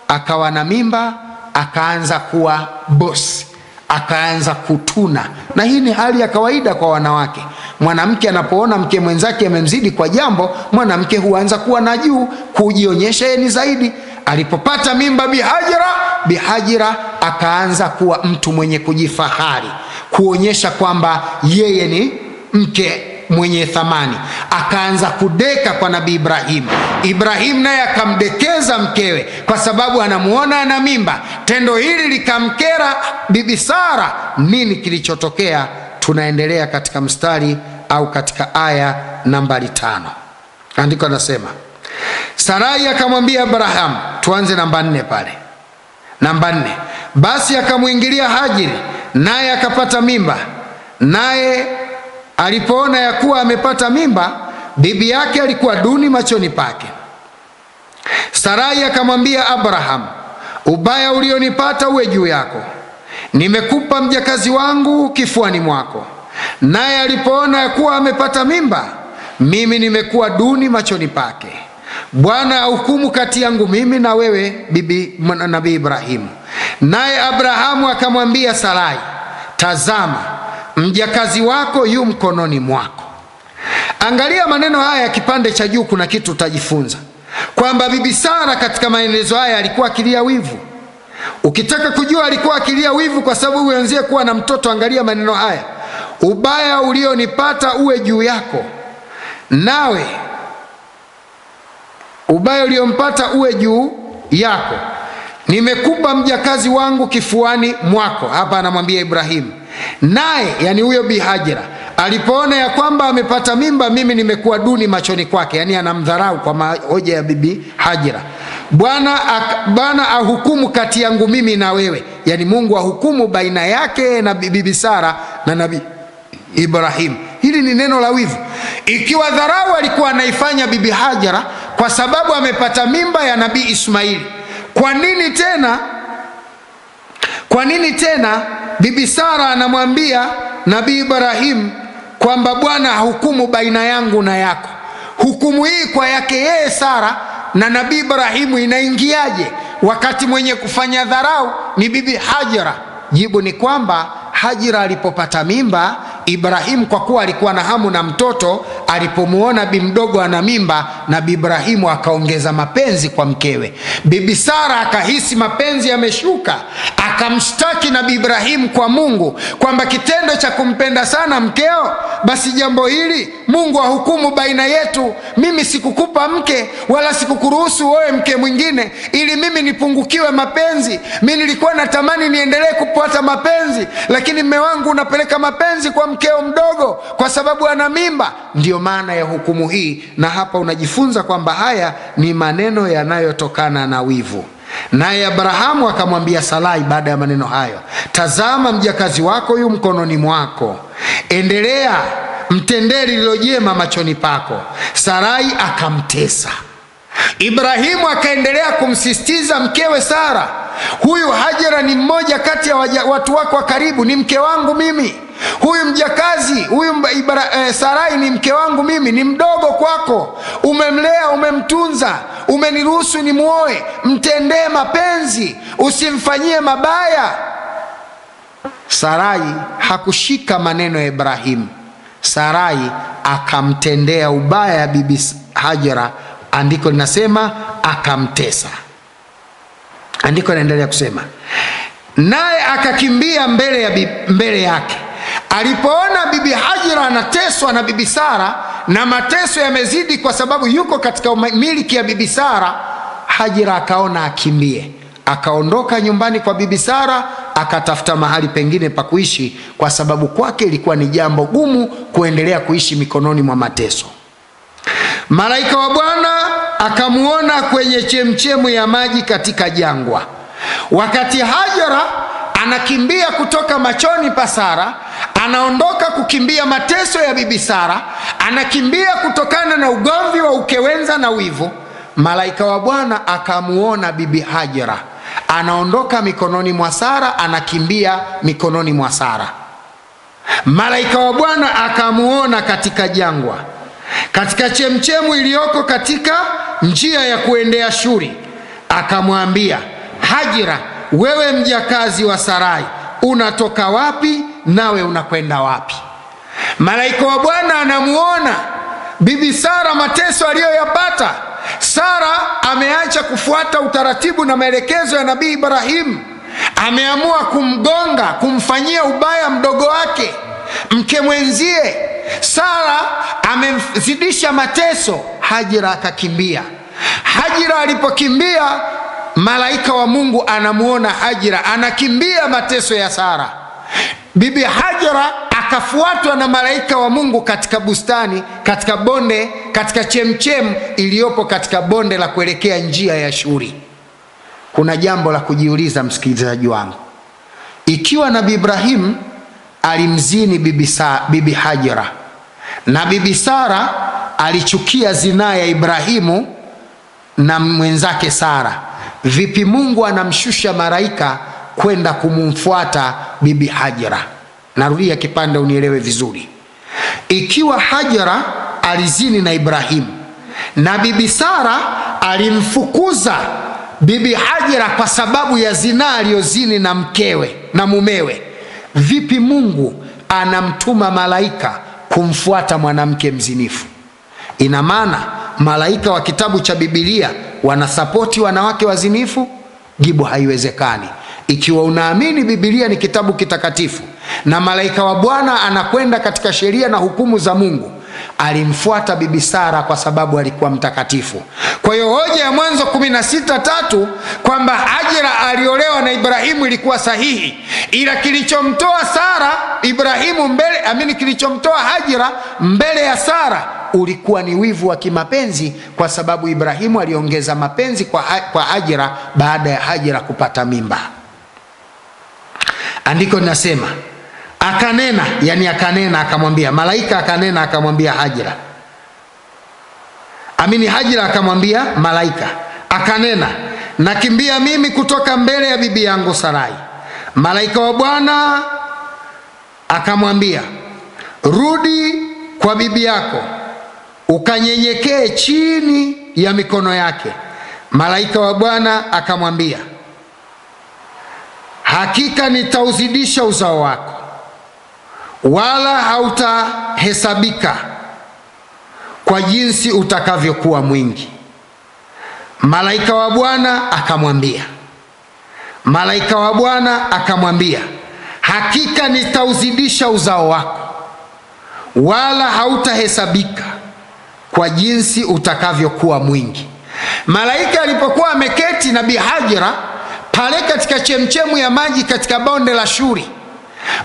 akawa na mimba, akaanza kuwa bosi, akaanza kutuna. Na hii ni hali ya kawaida kwa wanawake. Mwanamke anapoona mke mwenzake amemzidi kwa jambo, mwanamke huanza kuwa na juu, kujionyesha yeye ni zaidi. Alipopata mimba Bi Hajira akaanza kuwa mtu mwenye kujifahari, kuonyesha kwamba yeye ni mke mwenye thamani. Akaanza kudeka kwa Nabii Ibrahim. Ibrahim naye akamdekeza mkewe kwa sababu anamuona ana mimba. Tendo hili likamkera Bibi Sara. Nini kilichotokea? Tunaendelea katika mstari au katika aya nambari 5. Andiko nasema, Sarai akamwambia Abraham, tuanze namba 4 pale. Namba 4, basi akamuingilia Hajiri naye akapata mimba. Naye alipoona ya kuwa amepata mimba, bibi yake alikuwa duni machoni pake. Sarai akamwambia Abraham, ubaya ulionipata uwe juu yako, nimekupa mjakazi wangu kifuani mwako, naye alipoona ya kuwa amepata mimba, mimi nimekuwa duni machoni pake. Bwana ahukumu kati yangu mimi na wewe, nabii Ibrahimu. Naye Abrahamu akamwambia Sarai, tazama, mjakazi wako yu mkononi mwako. Angalia maneno haya, kipande cha juu kuna kitu utajifunza, kwamba bibi Sara katika maelezo haya alikuwa akilia wivu. Ukitaka kujua alikuwa akilia wivu kwa sababu uanzie kuwa na mtoto, angalia maneno haya: ubaya ulionipata uwe juu yako, nawe ubaya uliompata uwe juu yako. Nimekupa mjakazi wangu kifuani mwako. Hapa anamwambia Ibrahimu. Naye, yani huyo Bi Hajira, alipoona ya kwamba amepata mimba, mimi nimekuwa duni machoni kwake. Yani anamdharau kwa hoja ya Bibi Hajira. Bwana ahukumu kati yangu mimi na wewe, yani Mungu ahukumu baina yake na Bibi Sara na Nabii Ibrahim. Hili ni neno la wivu. Ikiwa dharau alikuwa anaifanya Bibi Hajira kwa sababu amepata mimba ya Nabii Ismaili, kwa nini tena Bibi Sara anamwambia Nabii Ibrahim kwamba Bwana ahukumu baina yangu na yako? Hukumu hii kwa yake yeye Sara na Nabii Ibrahimu inaingiaje wakati mwenye kufanya dharau ni Bibi Hajira? Jibu ni kwamba Hajira alipopata mimba, Ibrahimu kwa kuwa alikuwa na hamu na mtoto, alipomuona bi mdogo ana mimba, na Nabii Ibrahimu akaongeza mapenzi kwa mkewe. Bibi Sara akahisi mapenzi yameshuka, akamshtaki Nabii Ibrahimu kwa Mungu kwamba kitendo cha kumpenda sana mkeo, basi jambo hili Mungu ahukumu baina yetu. Mimi sikukupa mke wala sikukuruhusu wewe mke mwingine ili mimi nipungukiwe mapenzi. Mimi nilikuwa natamani niendelee kupata mapenzi, lakini mume wangu unapeleka mapenzi kwa mkeo mdogo kwa sababu ana mimba. Ndiyo maana ya hukumu hii. Na hapa unajifunza kwamba haya ni maneno yanayotokana na wivu. Naye Abrahamu akamwambia Sarai baada ya maneno hayo, tazama, mjakazi wako yu mkononi mwako, endelea mtendee lililo jema machoni pako. Sarai akamtesa. Ibrahimu akaendelea kumsisitiza mkewe Sara, huyu Hajira ni mmoja kati ya watu wako wa karibu, ni mke wangu mimi. Huyu mjakazi, huyu Sarai ni mke wangu mimi, ni mdogo kwako, umemlea, umemtunza, umeniruhusu ni muoe, mtendee mapenzi, usimfanyie mabaya. Sarai hakushika maneno ya Ibrahimu. Sarai akamtendea ubaya Bibi Hajira. Andiko linasema akamtesa. Andiko linaendelea kusema, naye akakimbia mbele yake. Alipoona Bibi Hajira anateswa na Bibi Sara, na mateso yamezidi kwa sababu yuko katika miliki ya Bibi Sara, Hajira akaona akimbie, akaondoka nyumbani kwa Bibi Sara, akatafuta mahali pengine pa kuishi, kwa sababu kwake ilikuwa ni jambo gumu kuendelea kuishi mikononi mwa mateso. Malaika wa Bwana akamuona kwenye chemchemu ya maji katika jangwa. Wakati Hajira anakimbia kutoka machoni pa Sara, anaondoka kukimbia mateso ya Bibi Sara, anakimbia kutokana na ugomvi wa ukewenza na wivu, malaika wa Bwana akamuona Bibi Hajira anaondoka mikononi mwa Sara, anakimbia mikononi mwa Sara. Malaika wa Bwana akamuona katika jangwa, katika chemchemu iliyoko katika njia ya kuendea Shuri, akamwambia, Hajira, wewe mjakazi wa Sarai, unatoka wapi nawe unakwenda wapi? Malaika wa Bwana anamuona Bibi Sara mateso aliyoyapata. Sara ameacha kufuata utaratibu na maelekezo ya Nabii Ibrahim, ameamua kumgonga, kumfanyia ubaya mdogo wake, mke mwenzie. Sara amemzidisha mateso. Hajira akakimbia. Hajira alipokimbia, malaika wa Mungu anamuona Hajira anakimbia mateso ya Sara. Bibi Hajira akafuatwa na malaika wa Mungu katika bustani, katika bonde, katika chemchem iliyopo katika bonde la kuelekea njia ya Shuri. Kuna jambo la kujiuliza msikilizaji wangu. Ikiwa Nabii Ibrahim alimzini Bibi Hajira na Bibi Sara alichukia zinaa ya Ibrahimu na mwenzake Sara, vipi Mungu anamshusha malaika kwenda kumfuata bibi Hajara. Narudia kipande unielewe vizuri. Ikiwa Hajara alizini na Ibrahim na bibi Sara alimfukuza bibi Hajara kwa sababu ya zina aliyozini na mkewe na mumewe, vipi Mungu anamtuma malaika kumfuata mwanamke mzinifu? Ina maana malaika wa kitabu cha Biblia wanasapoti wanawake wazinifu? Jibu, haiwezekani. Ikiwa unaamini Biblia ni kitabu kitakatifu na malaika wa Bwana anakwenda katika sheria na hukumu za Mungu, alimfuata bibi Sara kwa sababu alikuwa mtakatifu. Kwa hiyo hoja ya Mwanzo 16:3 kwamba Hajara aliolewa na Ibrahimu ilikuwa sahihi, ila kilichomtoa Sara Ibrahimu mbele, kilichomtoa Hajara mbele ya Sara ulikuwa ni wivu wa kimapenzi, kwa sababu Ibrahimu aliongeza mapenzi kwa Hajara baada ya Hajara kupata mimba. Andiko linasema akanena akamwambia malaika, akanena akamwambia Hajara, Hajara akamwambia malaika, akanena, nakimbia mimi kutoka mbele ya bibi yangu Sarai. Malaika wa Bwana akamwambia, rudi kwa bibi yako ukanyenyekee chini ya mikono yake. Malaika wa Bwana akamwambia, hakika nitauzidisha uzao wako, wala hautahesabika kwa jinsi utakavyokuwa mwingi. Malaika wa Bwana akamwambia, hakika nitauzidisha uzao wako, wala hautahesabika kwa jinsi utakavyokuwa mwingi. Malaika alipokuwa ameketi na Bi Hajara pale katika chemchemu ya maji katika bonde la Shuri,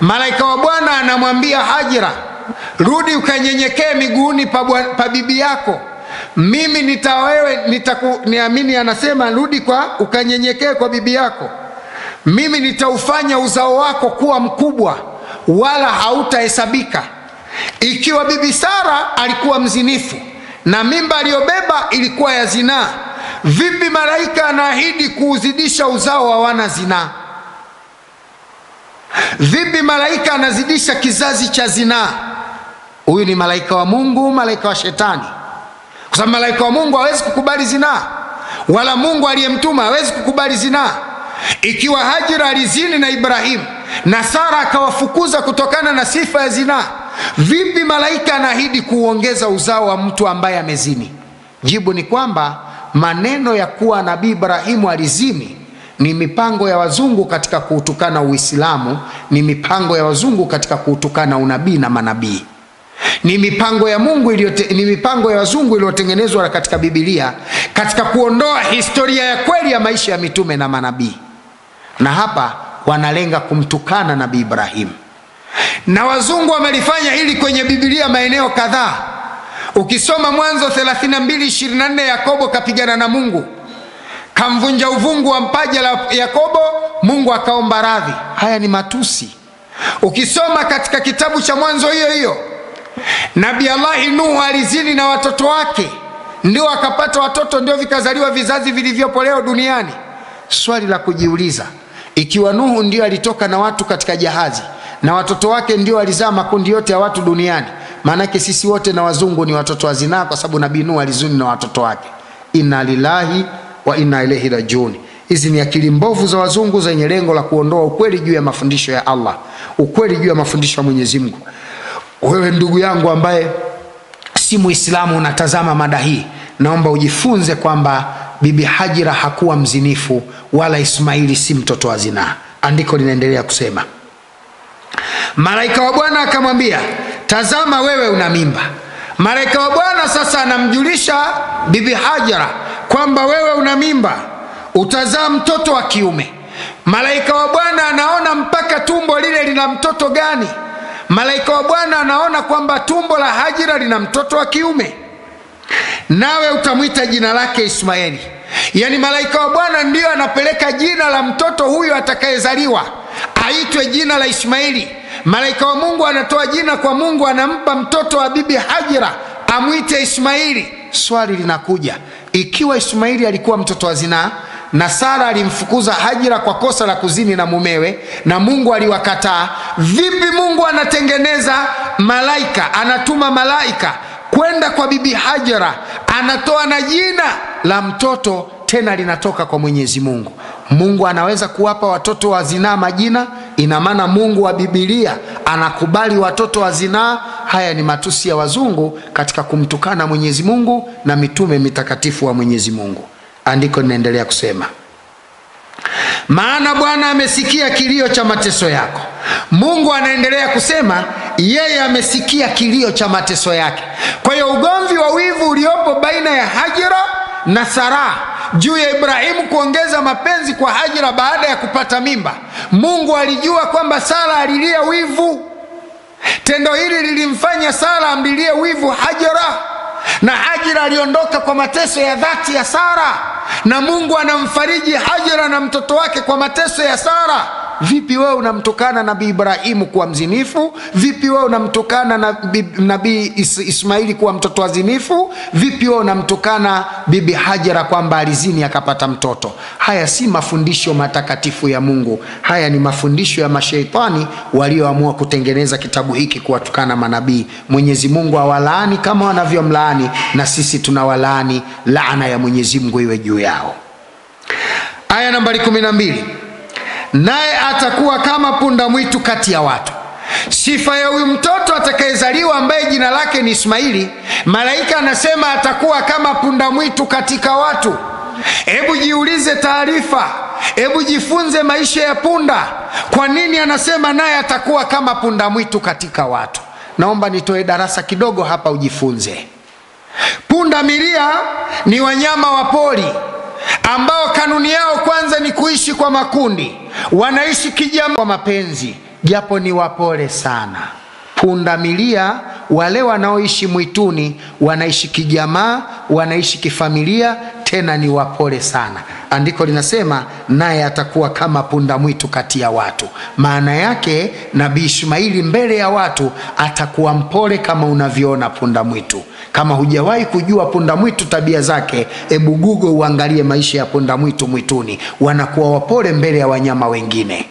malaika wa Bwana anamwambia Hajara, rudi ukanyenyekee miguuni pa bibi yako. Mimi anasema rudi ukanyenyekee kwa bibi yako. Mimi nitaufanya uzao wako kuwa mkubwa, wala hautahesabika. Ikiwa bibi Sara alikuwa mzinifu na mimba aliyobeba ilikuwa ya zinaa, vipi malaika anaahidi kuuzidisha uzao wa wana zinaa? Vipi malaika anazidisha kizazi cha zinaa? Huyu ni malaika wa Mungu, malaika wa shetani? Kwa sababu malaika wa Mungu hawezi kukubali zinaa, wala Mungu aliyemtuma hawezi kukubali zinaa. Ikiwa Hajara alizini na Ibrahim na Sara akawafukuza kutokana na sifa ya zinaa, vipi malaika anaahidi kuongeza uzao wa mtu ambaye amezini? Jibu ni kwamba maneno ya kuwa nabii Ibrahimu alizini ni mipango ya wazungu katika kuutukana Uislamu, ni mipango ya wazungu katika kuutukana unabii na manabii. Ni mipango ya Mungu ni mipango ya wazungu iliyotengenezwa katika Biblia katika kuondoa historia ya kweli ya maisha ya mitume na manabii. Na hapa wanalenga kumtukana nabii Ibrahim. Na wazungu wamelifanya hili kwenye Biblia maeneo kadhaa. Ukisoma Mwanzo 32:24, Yakobo kapigana na Mungu, kamvunja uvungu wa mpaja la Yakobo, Mungu akaomba radhi. Haya ni matusi. Ukisoma katika kitabu cha Mwanzo hiyo, Nabii Allah Nuhu alizini na watoto wake, ndio akapata watoto, ndio vikazaliwa vizazi vilivyopo leo duniani. Swali la kujiuliza, ikiwa Nuhu ndio alitoka na watu katika jahazi na watoto wake ndio alizaa makundi yote ya watu duniani, maanake sisi wote na wazungu ni watoto wa zinaa, kwa sababu Nabii Nuhu alizini na watoto wake. Inna lillahi wa inna ilaihi rajiun. Hizi ni akili mbovu za wazungu zenye lengo la kuondoa ukweli juu ya mafundisho ya Allah, ukweli juu ya mafundisho ya Mwenyezi Mungu. Wewe ndugu yangu ambaye si Muislamu unatazama mada hii, naomba ujifunze kwamba bibi Hajara hakuwa mzinifu, wala Ismaili si mtoto wa zinaa. Andiko linaendelea kusema, malaika wa Bwana akamwambia, tazama wewe una mimba. Malaika wa Bwana sasa anamjulisha bibi Hajara kwamba wewe una mimba, utazaa mtoto wa kiume. Malaika wa Bwana anaona mpaka tumbo lile lina mtoto gani. Malaika wa Bwana anaona kwamba tumbo la Hajara lina mtoto wa kiume, nawe utamwita jina lake Ismaili. Yani malaika wa Bwana ndio anapeleka jina la mtoto huyo atakayezaliwa aitwe jina la Ismaili. Malaika wa Mungu anatoa jina kwa Mungu, anampa mtoto wa bibi Hajara amwite Ismaili. Swali linakuja, ikiwa Ismaili alikuwa mtoto wa zinaa na Sara alimfukuza Hajira kwa kosa la kuzini na mumewe na Mungu aliwakataa, vipi Mungu anatengeneza malaika, anatuma malaika kwenda kwa bibi Hajira, anatoa na jina la mtoto tena linatoka kwa Mwenyezi Mungu? Mungu anaweza kuwapa watoto wa zinaa majina? Ina maana Mungu wa Biblia anakubali watoto wa zinaa? Haya ni matusi ya wazungu katika kumtukana Mwenyezi Mungu na mitume mitakatifu wa Mwenyezi Mungu. Andiko linaendelea kusema, maana Bwana amesikia kilio cha mateso yako. Mungu anaendelea kusema yeye amesikia kilio cha mateso yake. Kwa hiyo ugomvi wa wivu uliopo baina ya Hajira na Sara juu ya Ibrahimu kuongeza mapenzi kwa Hajira baada ya kupata mimba, Mungu alijua kwamba Sara alilia wivu. Tendo hili lilimfanya Sara amlilie wivu Hajira, na Hajira aliondoka kwa mateso ya dhati ya Sara, na Mungu anamfariji Hajira na mtoto wake kwa mateso ya Sara. Vipi wewe unamtukana Nabii Ibrahimu kuwa mzinifu? Vipi wewe unamtukana Nabii Ismaili kuwa mtoto wa zinifu? Vipi wewe unamtukana bibi Hajira kwamba alizini akapata mtoto? Haya si mafundisho matakatifu ya Mungu. Haya ni mafundisho ya mashaitani walioamua kutengeneza kitabu hiki kuwatukana manabii. Mwenyezi Mungu awalaani kama wanavyomlaani, na sisi tunawalaani. Laana ya Mwenyezi Mungu iwe juu yao. Aya nambari 12, naye atakuwa kama punda mwitu kati ya watu. Sifa ya huyu mtoto atakayezaliwa ambaye jina lake ni Ismaili, malaika anasema atakuwa kama punda mwitu katika watu. Hebu jiulize taarifa, hebu jifunze maisha ya punda. Kwa nini anasema naye atakuwa kama punda mwitu katika watu? Naomba nitoe darasa kidogo hapa ujifunze. Punda milia ni wanyama wa pori ambao kanuni yao kwanza ni kuishi kwa makundi. Wanaishi kijamaa kwa mapenzi, japo ni wapole sana. Punda milia wale wanaoishi mwituni wanaishi kijamaa, wanaishi kifamilia, tena ni wapole sana. Andiko linasema naye atakuwa kama punda mwitu kati ya watu. Maana yake Nabii Ismaili mbele ya watu atakuwa mpole kama unavyoona punda mwitu. Kama hujawahi kujua punda mwitu tabia zake, ebu Google uangalie maisha ya punda mwitu mwituni. Wanakuwa wapole mbele ya wanyama wengine.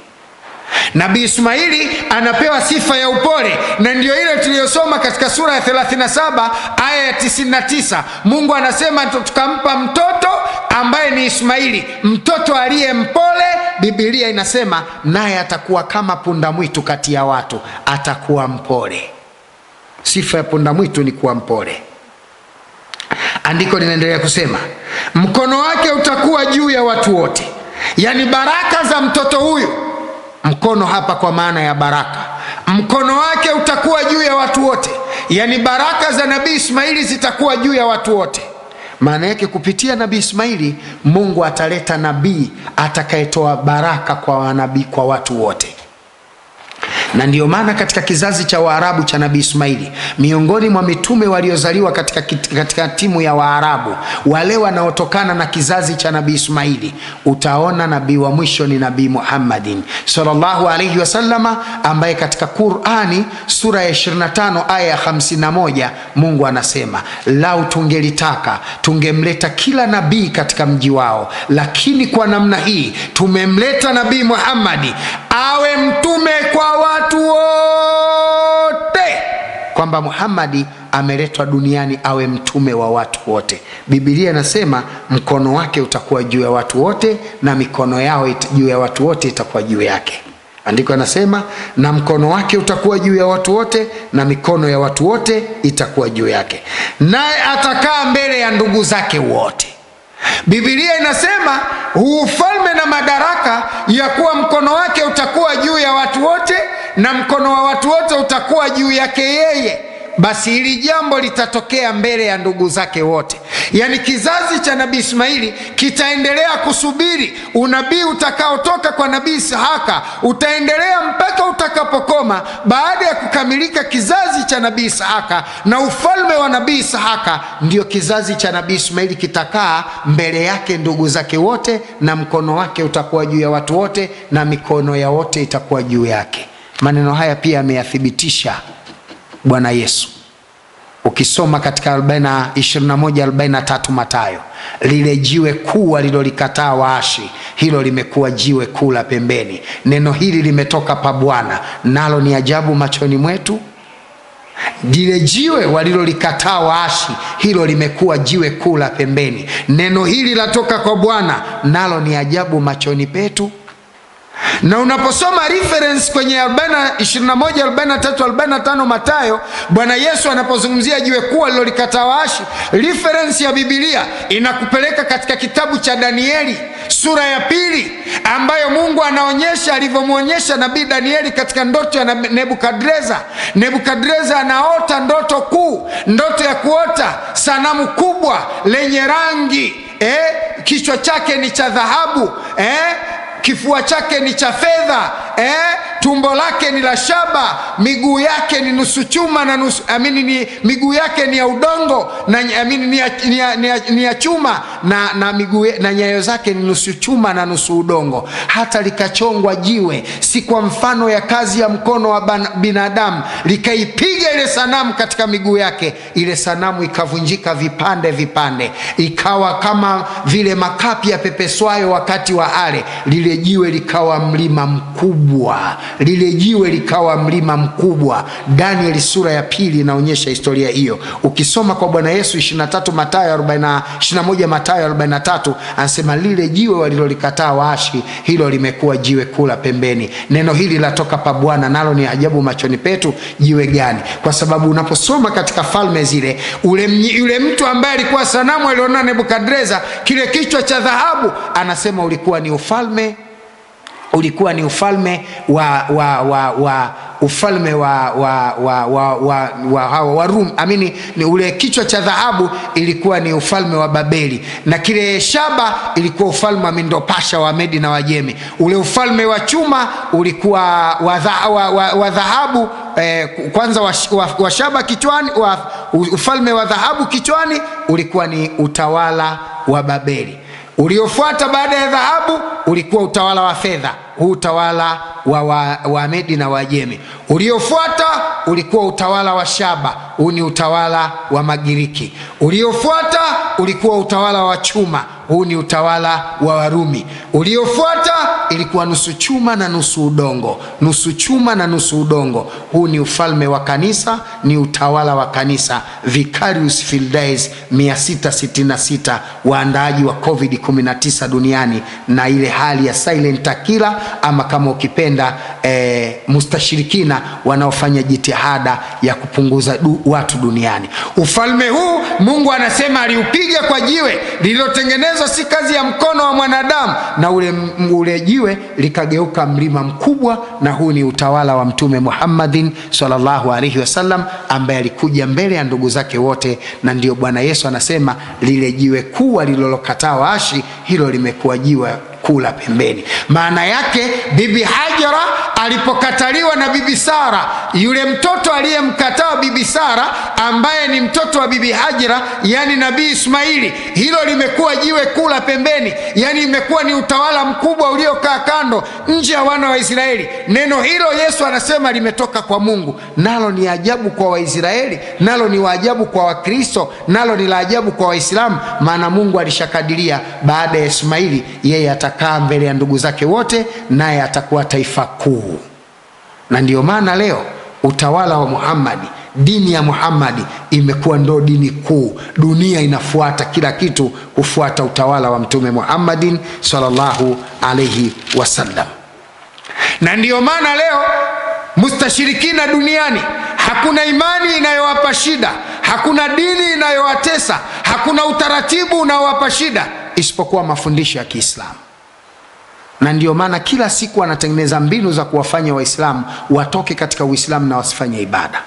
Nabii Ismaili anapewa sifa ya upole, na ndio ile tuliyosoma katika sura ya 37 aya ya 99. Mungu anasema tukampa mtoto ambaye ni Ismaili, mtoto aliye mpole. Biblia inasema naye atakuwa kama punda mwitu kati ya watu, atakuwa mpole. Sifa ya punda mwitu ni kuwa mpole. Andiko linaendelea kusema mkono wake utakuwa juu ya watu wote. Yani baraka za mtoto huyu, mkono hapa kwa maana ya baraka, mkono wake utakuwa juu ya watu wote. Yani baraka za Nabii Ismaili zitakuwa juu ya watu wote. Maana yake kupitia Nabii Ismaili Mungu ataleta nabii atakayetoa baraka kwa wanabii, kwa watu wote. Na ndiyo maana katika kizazi cha Waarabu cha Nabii Ismaili, miongoni mwa mitume waliozaliwa katika timu ya Waarabu, wale wanaotokana na kizazi cha Nabii Ismaili, utaona nabii wa mwisho ni Nabii Muhammadin sallallahu alayhi wasallama, ambaye katika Qur'ani sura ya 25 aya ya 51 Mungu anasema lau tungelitaka tungemleta kila nabii katika mji wao, lakini kwa namna hii tumemleta Nabii Muhammadi awe mtume kwa watu wote, kwamba Muhammadi ameletwa duniani awe mtume wa watu wote. Biblia inasema mkono wake utakuwa juu ya watu wote na mikono yao juu ya watu wote itakuwa juu yake. Andiko anasema na mkono wake utakuwa juu ya watu wote na mikono ya watu wote itakuwa juu yake, naye atakaa mbele ya ndugu zake wote. Biblia inasema ufalme na madaraka ya kuwa mkono wake utakuwa juu ya watu wote na mkono wa watu wote utakuwa juu yake yeye. Basi hili jambo litatokea mbele ya ndugu zake wote. Yani kizazi cha Nabii Ismaili kitaendelea kusubiri unabii utakaotoka kwa Nabii Ishaka, utaendelea mpaka utakapokoma. Baada ya kukamilika kizazi cha Nabii Ishaka na ufalme wa Nabii Ishaka, ndio kizazi cha Nabii Ismaili kitakaa mbele yake ndugu zake wote, na mkono wake utakuwa juu ya watu wote na mikono ya wote itakuwa juu yake. Maneno haya pia ameyathibitisha Bwana Yesu. ukisoma katika 21:43 Mathayo, lile jiwe kuu alilolikataa waashi, hilo limekuwa jiwe kuu la pembeni. Neno hili limetoka pa Bwana, nalo ni ajabu machoni mwetu. Lile jiwe walilolikataa waashi, hilo limekuwa jiwe kuu la pembeni. Neno hili latoka kwa Bwana, nalo ni ajabu machoni petu. Na unaposoma reference kwenye 21:43-45 Mathayo, Bwana Yesu anapozungumzia jiwe kuu alilolikataa waashi, reference ya Biblia inakupeleka katika kitabu cha Danieli sura ya 2, ambayo Mungu anaonyesha alivyomuonyesha nabii Danieli katika ndoto ya Nebukadreza. Nebukadreza anaota ndoto kuu, ndoto ya kuota sanamu kubwa lenye rangi, kichwa chake ni cha dhahabu, kifua chake ni cha fedha, tumbo lake ni la shaba, miguu yake ni nusu chuma na nusu miguu yake ni ya udongo na ni ya chuma, na miguu na nyayo zake ni nusu chuma na nusu udongo. Hata likachongwa jiwe, si kwa mfano ya kazi ya mkono wa binadamu, likaipiga ile sanamu katika miguu yake. Ile sanamu ikavunjika vipande vipande, ikawa kama vile makapi ya pepeswayo wakati wa ale. Lile jiwe likawa mlima mkubwa, lile jiwe likawa mlima mkubwa. Danieli sura ya 2 inaonyesha historia hiyo. Ukisoma kwa Bwana Yesu 21 Mathayo 43, anasema lile jiwe walilolikataa waashi, hilo limekuwa jiwe kuu la pembeni. Neno hili latoka pa Bwana, nalo ni ajabu machoni petu. Jiwe gani? Kwa sababu unaposoma katika falme zile, yule mtu ambaye alikuwa sanamu aliona Nebukadreza, kile kichwa cha dhahabu, anasema ulikuwa ni ufalme wa Rum. Ni ule kichwa cha dhahabu ilikuwa ni ufalme wa Babeli, na kile shaba ilikuwa ufalme wa Mindopasha wa Medi na Wajemi. Ule ufalme wa chuma ulikuwa wa dhahabu, kwanza wa shaba kichwani, ufalme wa dhahabu kichwani ulikuwa ni utawala wa Babeli. Uliofuata baada ya dhahabu ulikuwa utawala wa fedha, huu utawala wa Medi na Wajemi. Uliofuata ulikuwa utawala wa shaba, huu ni utawala wa Magiriki. Uliofuata ulikuwa utawala wa chuma, huu ni utawala wa Warumi. Uliofuata ilikuwa nusu chuma na nusu udongo, nusu chuma na nusu udongo. Huu ni ufalme wa kanisa, ni utawala wa kanisa. Vicarious Field Days 666, waandaaji wa COVID-19 duniani, na ile hali ya silent killer, ama kama ukipenda mustashirikina wanaofanya jitihada ya kupunguza watu duniani. Ufalme huu Mungu anasema aliupiga kwa jiwe lililotengenezwa si kazi ya mkono wa mwanadamu, na ule jiwe likageuka mlima mkubwa. Na huu ni utawala wa Mtume Muhammadin sallallahu alaihi wasallam, ambaye alikuja mbele ya ndugu zake wote. Na ndio Bwana Yesu anasema lile jiwe kuu lililokataa waashi, hilo limekuwa jiwe kuu la pembeni. Maana yake Bibi Hajara alipokataliwa na Bibi Sara, yule mtoto aliyemkataa Bibi Sara ambaye ni mtoto wa Bibi Hajara, yani Nabii Ismaili, hilo limekuwa jiwe kuu la pembeni. Yani imekuwa ni utawala mkubwa uliokaa kando, nje ya wana wa Israeli. Neno hilo Yesu anasema limetoka kwa Mungu, nalo ni ajabu kwa Waisraeli, nalo ni waajabu kwa Wakristo, nalo ni la ajabu kwa Waislamu. Maana Mungu alishakadiria baada ya Ismaili yeye atakaa mbele ya ndugu zake wote, naye atakuwa taifa kuu. Na ndio maana leo utawala wa Muhammadi, dini ya Muhammadi imekuwa ndo dini kuu. Dunia inafuata kila kitu kufuata utawala wa Mtume Muhammadin sallallahu alayhi wasallam. Na ndio maana leo mustashirikina duniani, hakuna imani inayowapa shida, hakuna dini inayowatesa, hakuna utaratibu unaowapa shida isipokuwa mafundisho ya Kiislamu. Na ndio maana kila siku wanatengeneza mbinu za kuwafanya Waislamu watoke katika Uislamu na wasifanye ibada.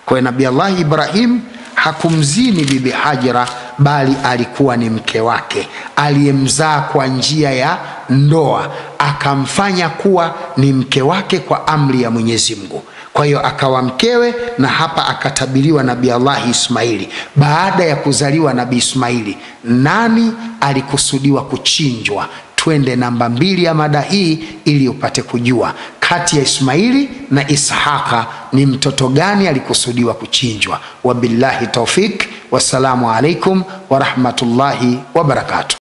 Kwa Nabii Allah Ibrahim hakumzini Bibi Hajara, bali alikuwa ni mke wake aliyemzaa kwa njia ya ndoa, akamfanya kuwa ni mke wake kwa amri ya Mwenyezi Mungu. Kwa hiyo akawa mkewe, na hapa akatabiriwa Nabii Allah Ismaili. Baada ya kuzaliwa Nabii Ismaili, nani alikusudiwa kuchinjwa? twende namba 2 ya mada hii ili upate kujua kati ya Ismaili na Ishaqa ni mtoto gani alikusudiwa kuchinjwa. Wabillahi tawfik, wassalamu alaikum wa rahmatullahi wa barakatuh.